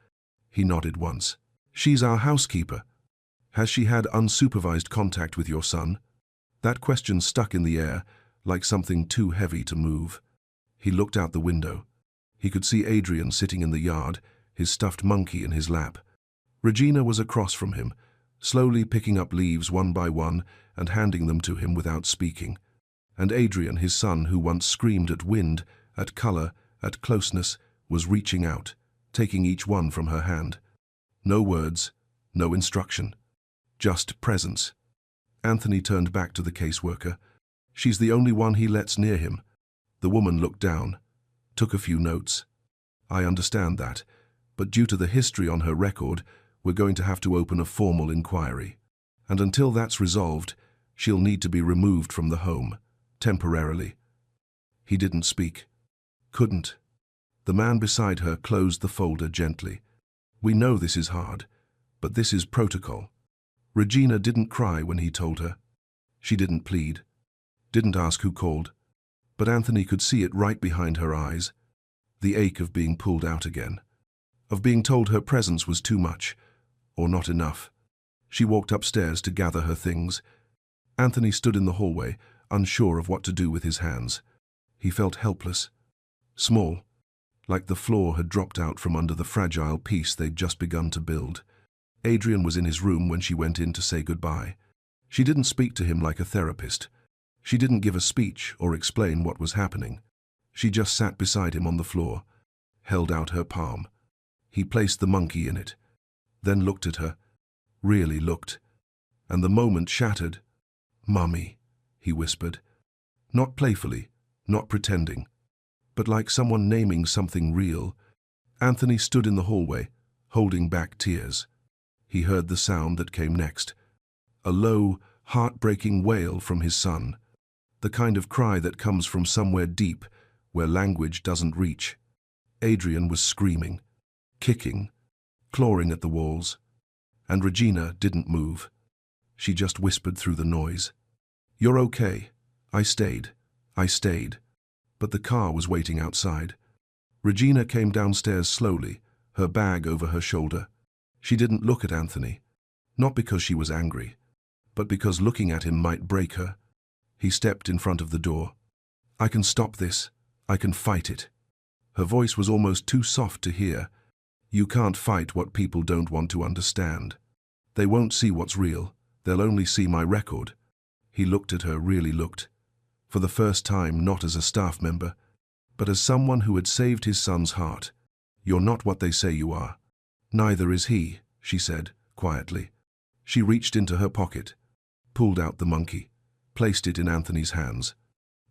He nodded once. She's our housekeeper. Has she had unsupervised contact with your son? That question stuck in the air, like something too heavy to move. He looked out the window. He could see Adrian sitting in the yard, his stuffed monkey in his lap. Regina was across from him, slowly picking up leaves one by one and handing them to him without speaking. And Adrian, his son, who once screamed at wind, at color, at closeness, was reaching out, taking each one from her hand. No words, no instruction, just presence. Anthony turned back to the caseworker. She's the only one he lets near him. The woman looked down, took a few notes. I understand that, but due to the history on her record, we're going to have to open a formal inquiry. And until that's resolved, she'll need to be removed from the home, temporarily." He didn't speak. Couldn't. The man beside her closed the folder gently. "We know this is hard, but this is protocol." Regina didn't cry when he told her. She didn't plead, didn't ask who called, but Anthony could see it right behind her eyes, the ache of being pulled out again, of being told her presence was too much, or not enough. She walked upstairs to gather her things. Anthony stood in the hallway, unsure of what to do with his hands. He felt helpless, small, like the floor had dropped out from under the fragile piece they'd just begun to build. Adrian was in his room when she went in to say goodbye. She didn't speak to him like a therapist. She didn't give a speech or explain what was happening. She just sat beside him on the floor, held out her palm. He placed the monkey in it, then looked at her, really looked, and the moment shattered. "Mummy," he whispered, not playfully, not pretending, but like someone naming something real. Anthony stood in the hallway, holding back tears. He heard the sound that came next, a low, heartbreaking wail from his son, the kind of cry that comes from somewhere deep, where language doesn't reach. Adrian was screaming, kicking, clawing at the walls, and Regina didn't move. She just whispered through the noise, "You're okay. I stayed. But the car was waiting outside. Regina came downstairs slowly, her bag over her shoulder. She didn't look at Anthony, not because she was angry, but because looking at him might break her. He stepped in front of the door. "I can stop this. I can fight it." Her voice was almost too soft to hear. "You can't fight what people don't want to understand. They won't see what's real. They'll only see my record." He looked at her, really looked. For the first time, not as a staff member, but as someone who had saved his son's heart. "You're not what they say you are." "Neither is he," she said, quietly. She reached into her pocket, pulled out the monkey, placed it in Anthony's hands.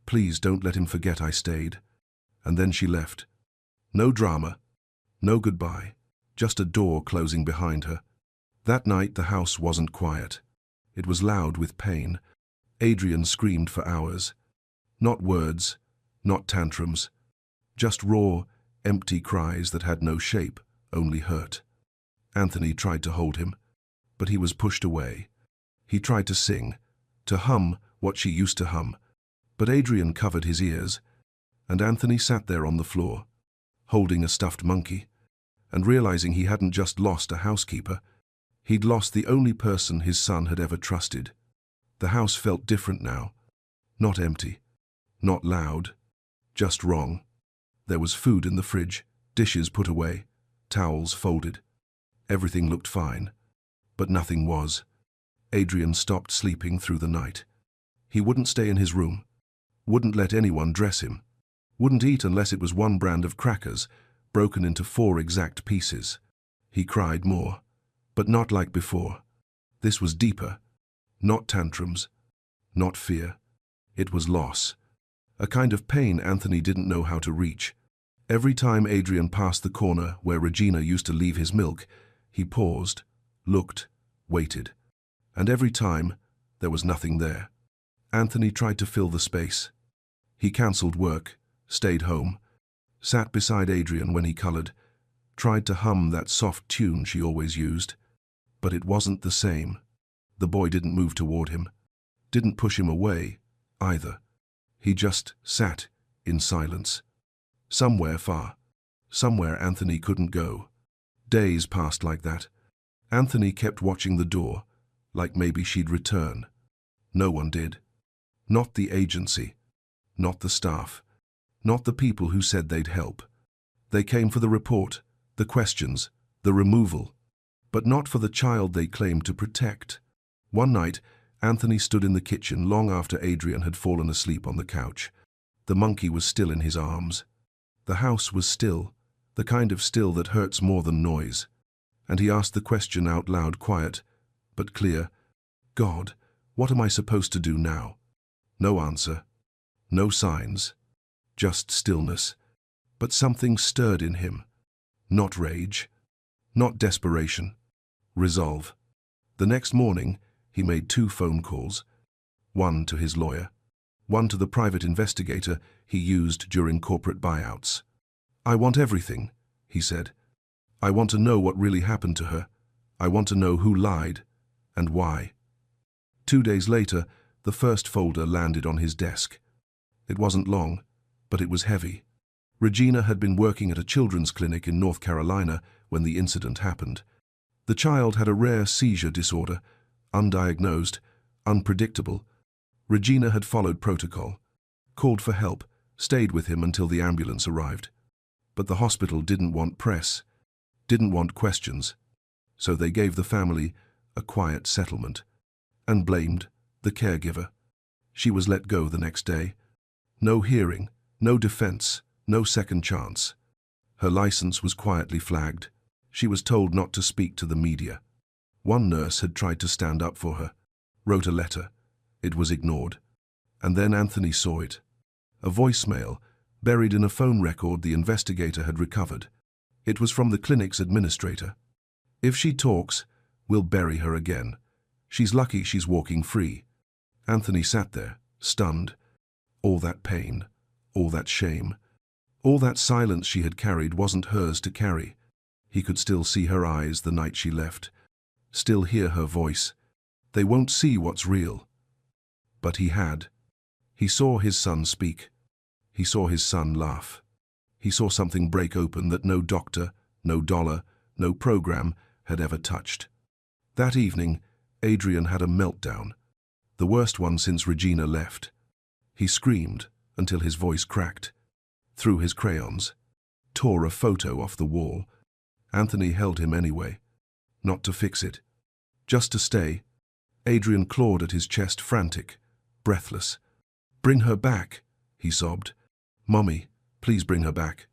"Please don't let him forget I stayed." And then she left. No drama, no goodbye, just a door closing behind her. That night the house wasn't quiet. It was loud with pain. Adrian screamed for hours. Not words, not tantrums, just raw, empty cries that had no shape, only hurt. Anthony tried to hold him, but he was pushed away. He tried to sing, to hum what she used to hum, but Adrian covered his ears, and Anthony sat there on the floor, holding a stuffed monkey, and realizing he hadn't just lost a housekeeper, he'd lost the only person his son had ever trusted. The house felt different now, not empty, not loud, just wrong. There was food in the fridge, dishes put away, towels folded. Everything looked fine, but nothing was. Adrian stopped sleeping through the night. He wouldn't stay in his room, wouldn't let anyone dress him, wouldn't eat unless it was one brand of crackers, broken into 4 exact pieces. He cried more, but not like before. This was deeper, not tantrums, not fear. It was loss, a kind of pain Anthony didn't know how to reach. Every time Adrian passed the corner where Regina used to leave his milk, he paused, looked, waited. And every time, there was nothing there. Anthony tried to fill the space. He cancelled work, stayed home, sat beside Adrian when he colored, tried to hum that soft tune she always used. But it wasn't the same. The boy didn't move toward him, didn't push him away, either. He just sat in silence. Somewhere far, somewhere Anthony couldn't go. Days passed like that. Anthony kept watching the door, like maybe she'd return. No one did. Not the agency, not the staff, not the people who said they'd help. They came for the report, the questions, the removal, but not for the child they claimed to protect. One night, Anthony stood in the kitchen long after Adrian had fallen asleep on the couch. The monkey was still in his arms. The house was still, the kind of still that hurts more than noise. And he asked the question out loud, quiet, but clear. "God, what am I supposed to do now?" No answer, no signs, just stillness. But something stirred in him. Not rage, not desperation, Resolve. The next morning, he made 2 phone calls, one to his lawyer, one to the private investigator he used during corporate buyouts. "I want everything," he said. "I want to know what really happened to her. I want to know who lied and why." 2 days later, the first folder landed on his desk. It wasn't long, but it was heavy. Regina had been working at a children's clinic in North Carolina when the incident happened. The child had a rare seizure disorder, undiagnosed, unpredictable. Regina had followed protocol, called for help, stayed with him until the ambulance arrived. But the hospital didn't want press, didn't want questions, so they gave the family a quiet settlement and blamed the caregiver. She was let go the next day. No hearing, no defense, no second chance. Her license was quietly flagged. She was told not to speak to the media. One nurse had tried to stand up for her, wrote a letter. It was ignored. And then Anthony saw it. A voicemail, buried in a phone record the investigator had recovered. It was from the clinic's administrator. "If she talks, we'll bury her again. She's lucky she's walking free." Anthony sat there, stunned. All that pain, all that shame, all that silence she had carried wasn't hers to carry. He could still see her eyes the night she left, still hear her voice. They won't see what's real. But he had. He saw his son speak. He saw his son laugh. He saw something break open that no doctor, no dollar, no program had ever touched. That evening, Adrian had a meltdown, the worst one since Regina left. He screamed until his voice cracked, threw his crayons, tore a photo off the wall. Anthony held him anyway, not to fix it, just to stay. Adrian clawed at his chest, frantic, breathless. "Bring her back," he sobbed. "Mommy, please bring her back."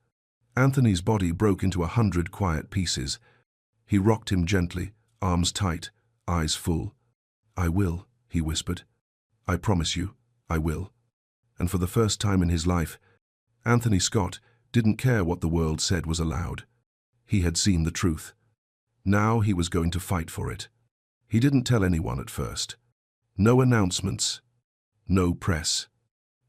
Anthony's body broke into 100 quiet pieces. He rocked him gently, arms tight, eyes full. "I will," he whispered. "I promise you, I will." And for the first time in his life, Anthony Scott didn't care what the world said was allowed. He had seen the truth. Now he was going to fight for it. He didn't tell anyone at first. No announcements. No press.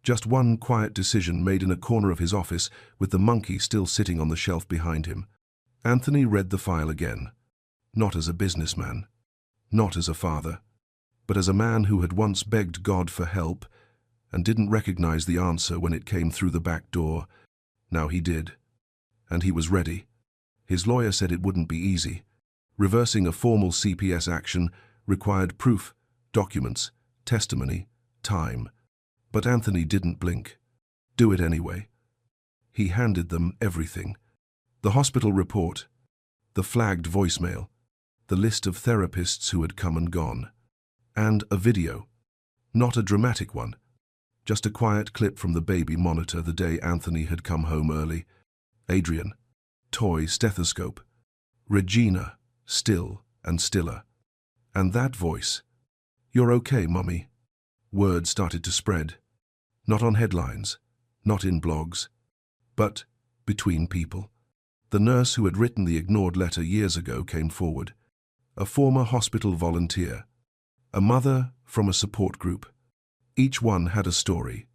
Just one quiet decision made in a corner of his office with the monkey still sitting on the shelf behind him. Anthony read the file again. Not as a businessman. Not as a father. But as a man who had once begged God for help and didn't recognize the answer when it came through the back door. Now he did. And he was ready. His lawyer said it wouldn't be easy. Reversing a formal CPS action required proof, documents, testimony, time. But Anthony didn't blink. Do it anyway. He handed them everything. The hospital report, the flagged voicemail, the list of therapists who had come and gone, and a video. Not a dramatic one, just a quiet clip from the baby monitor the day Anthony had come home early. Adrian, toy stethoscope. Regina, still and stiller. And that voice. "You're okay, Mummy." Word started to spread. Not on headlines, not in blogs, but between people. The nurse who had written the ignored letter years ago came forward. A former hospital volunteer. A mother from a support group. Each one had a story.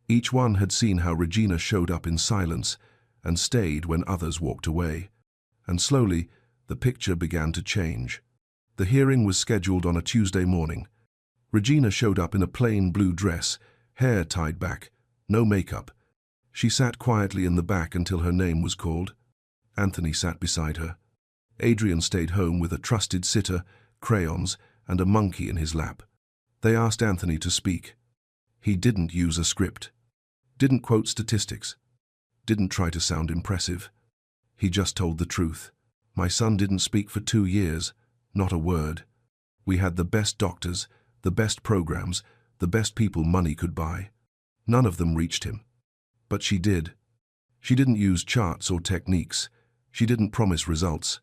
Each one had seen how Regina showed up in silence and stayed when others walked away. And slowly, the picture began to change. The hearing was scheduled on a Tuesday morning. Regina showed up in a plain blue dress, hair tied back, no makeup. She sat quietly in the back until her name was called. Anthony sat beside her. Adrian stayed home with a trusted sitter, crayons, and a monkey in his lap. They asked Anthony to speak. He didn't use a script, didn't quote statistics, didn't try to sound impressive. He just told the truth. "My son didn't speak for 2 years, not a word. We had the best doctors, the best programs, the best people money could buy. None of them reached him. But she did. She didn't use charts or techniques. She didn't promise results.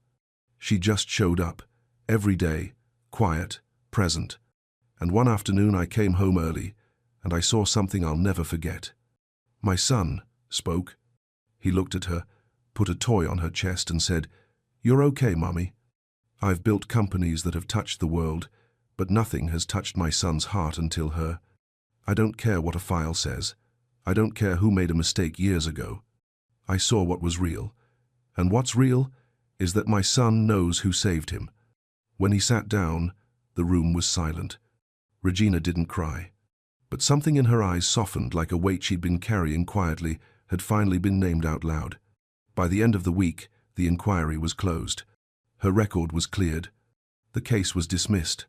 She just showed up, every day, quiet, present. And one afternoon I came home early, and I saw something I'll never forget. My son spoke. He looked at her, put a toy on her chest and said, 'You're okay, Mommy.' I've built companies that have touched the world, but nothing has touched my son's heart until her. I don't care what a file says. I don't care who made a mistake years ago. I saw what was real. And what's real is that my son knows who saved him. When he sat down, the room was silent. Regina didn't cry. But something in her eyes softened, like a weight she'd been carrying quietly had finally been named out loud. By the end of the week, the inquiry was closed. Her record was cleared. The case was dismissed.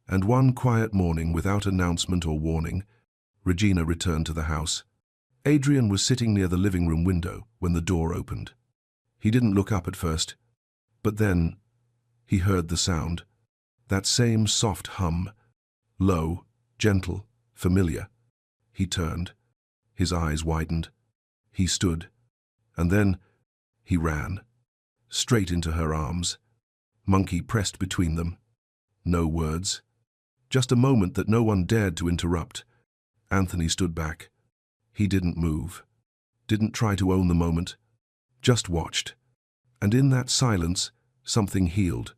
And one quiet morning, without announcement or warning, Regina returned to the house. Adrian was sitting near the living room window when the door opened. He didn't look up at first, but then he heard the sound. That same soft hum. Low, gentle, familiar. He turned. His eyes widened. He stood. And then he ran. Straight into her arms. Monkey pressed between them. No words. Just a moment that no one dared to interrupt. Anthony stood back. He didn't move. Didn't try to own the moment. Just watched. And in that silence, something healed.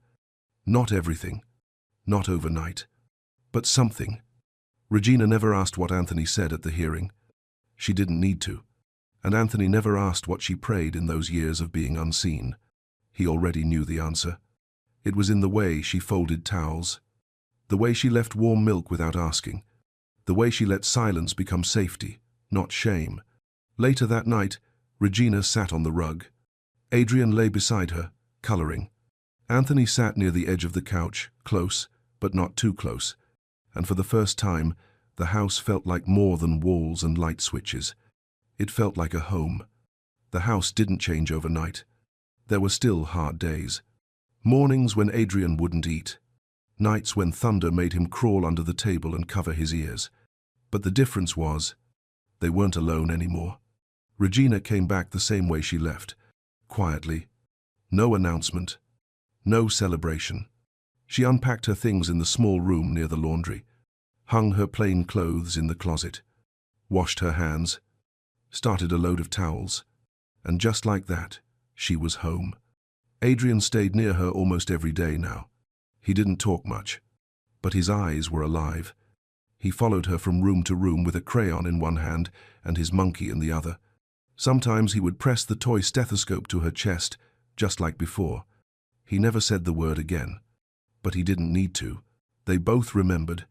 Not everything. Not overnight. But something. Regina never asked what Anthony said at the hearing. She didn't need to. And Anthony never asked what she prayed in those years of being unseen. He already knew the answer. It was in the way she folded towels. The way she left warm milk without asking. The way she let silence become safety, not shame. Later that night, Regina sat on the rug. Adrian lay beside her, coloring. Anthony sat near the edge of the couch, close, but not too close. And for the first time, the house felt like more than walls and light switches. It felt like a home. The house didn't change overnight. There were still hard days. Mornings when Adrian wouldn't eat. Nights when thunder made him crawl under the table and cover his ears. But the difference was, they weren't alone anymore. Regina came back the same way she left, quietly. No announcement. No celebration. She unpacked her things in the small room near the laundry, hung her plain clothes in the closet, washed her hands, started a load of towels, and just like that, she was home. Adrian stayed near her almost every day now. He didn't talk much, but his eyes were alive. He followed her from room to room with a crayon in one hand and his monkey in the other. Sometimes he would press the toy stethoscope to her chest, just like before. He never said the word again. But he didn't need to. They both remembered.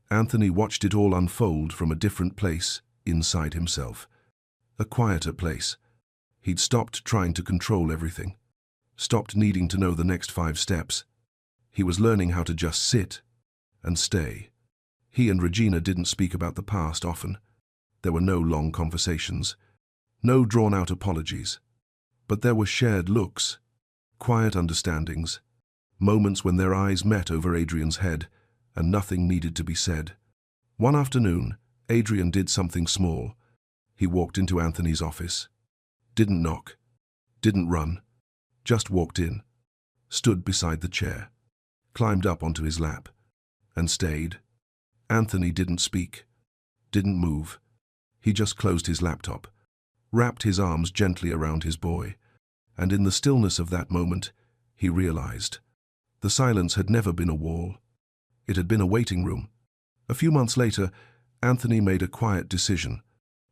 Anthony watched it all unfold from a different place inside himself. A quieter place. He'd stopped trying to control everything. Stopped needing to know the next 5 steps. He was learning how to just sit and stay. He and Regina didn't speak about the past often. There were no long conversations. No drawn-out apologies. But there were shared looks. Quiet understandings. Moments when their eyes met over Adrian's head, and nothing needed to be said. One afternoon, Adrian did something small. He walked into Anthony's office. Didn't knock. Didn't run. Just walked in. Stood beside the chair. Climbed up onto his lap. And stayed. Anthony didn't speak. Didn't move. He just closed his laptop. Wrapped his arms gently around his boy. And in the stillness of that moment, he realized. The silence had never been a wall. It had been a waiting room. A few months later, Anthony made a quiet decision.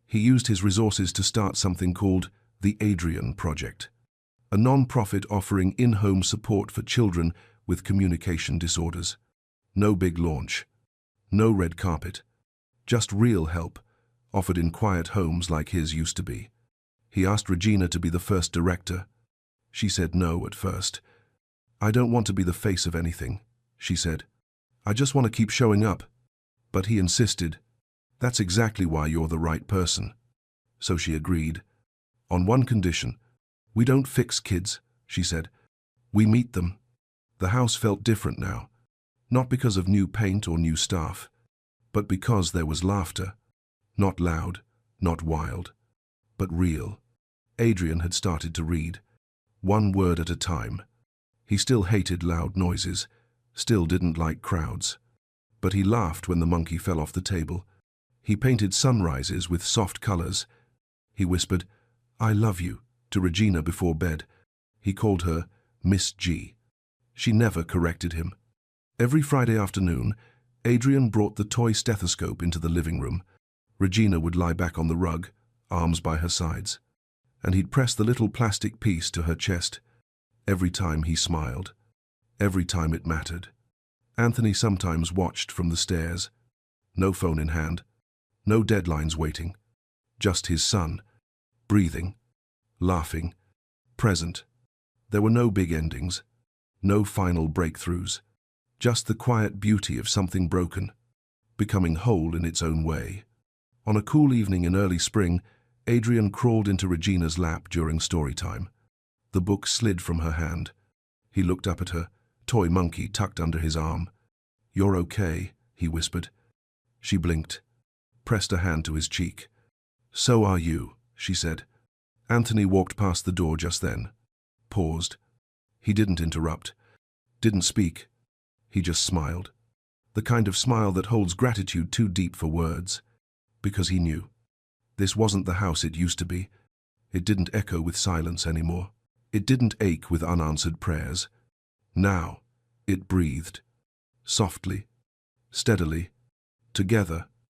He used his resources to start something called the Adrian Project, a non-profit offering in-home support for children with communication disorders. No big launch. No red carpet. Just real help, offered in quiet homes like his used to be. He asked Regina to be the first director. She said no at first. "I don't want to be the face of anything," she said. "I just want to keep showing up." But he insisted. "That's exactly why you're the right person." So she agreed. On one condition. "We don't fix kids," she said. "We meet them." The house felt different now. Not because of new paint or new staff, but because there was laughter. Not loud, not wild, but real. Adrian had started to read. One word at a time. He still hated loud noises, still didn't like crowds. But he laughed when the monkey fell off the table. He painted sunrises with soft colors. He whispered, "I love you," to Regina before bed. He called her Miss G. She never corrected him. Every Friday afternoon, Adrian brought the toy stethoscope into the living room. Regina would lie back on the rug, arms by her sides, and he'd press the little plastic piece to her chest. Every time he smiled, every time it mattered. Anthony sometimes watched from the stairs. No phone in hand, no deadlines waiting, just his son, breathing, laughing, present. There were no big endings, no final breakthroughs, just the quiet beauty of something broken, becoming whole in its own way. On a cool evening in early spring, Adrian crawled into Regina's lap during story time. The book slid from her hand. He looked up at her, toy monkey tucked under his arm. "You're okay," he whispered. She blinked, pressed a hand to his cheek. "So are you," she said. Anthony walked past the door just then, paused. He didn't interrupt, didn't speak. He just smiled. The kind of smile that holds gratitude too deep for words. Because he knew. This wasn't the house it used to be. It didn't echo with silence anymore. It didn't ache with unanswered prayers. Now, it breathed. Softly, steadily, together,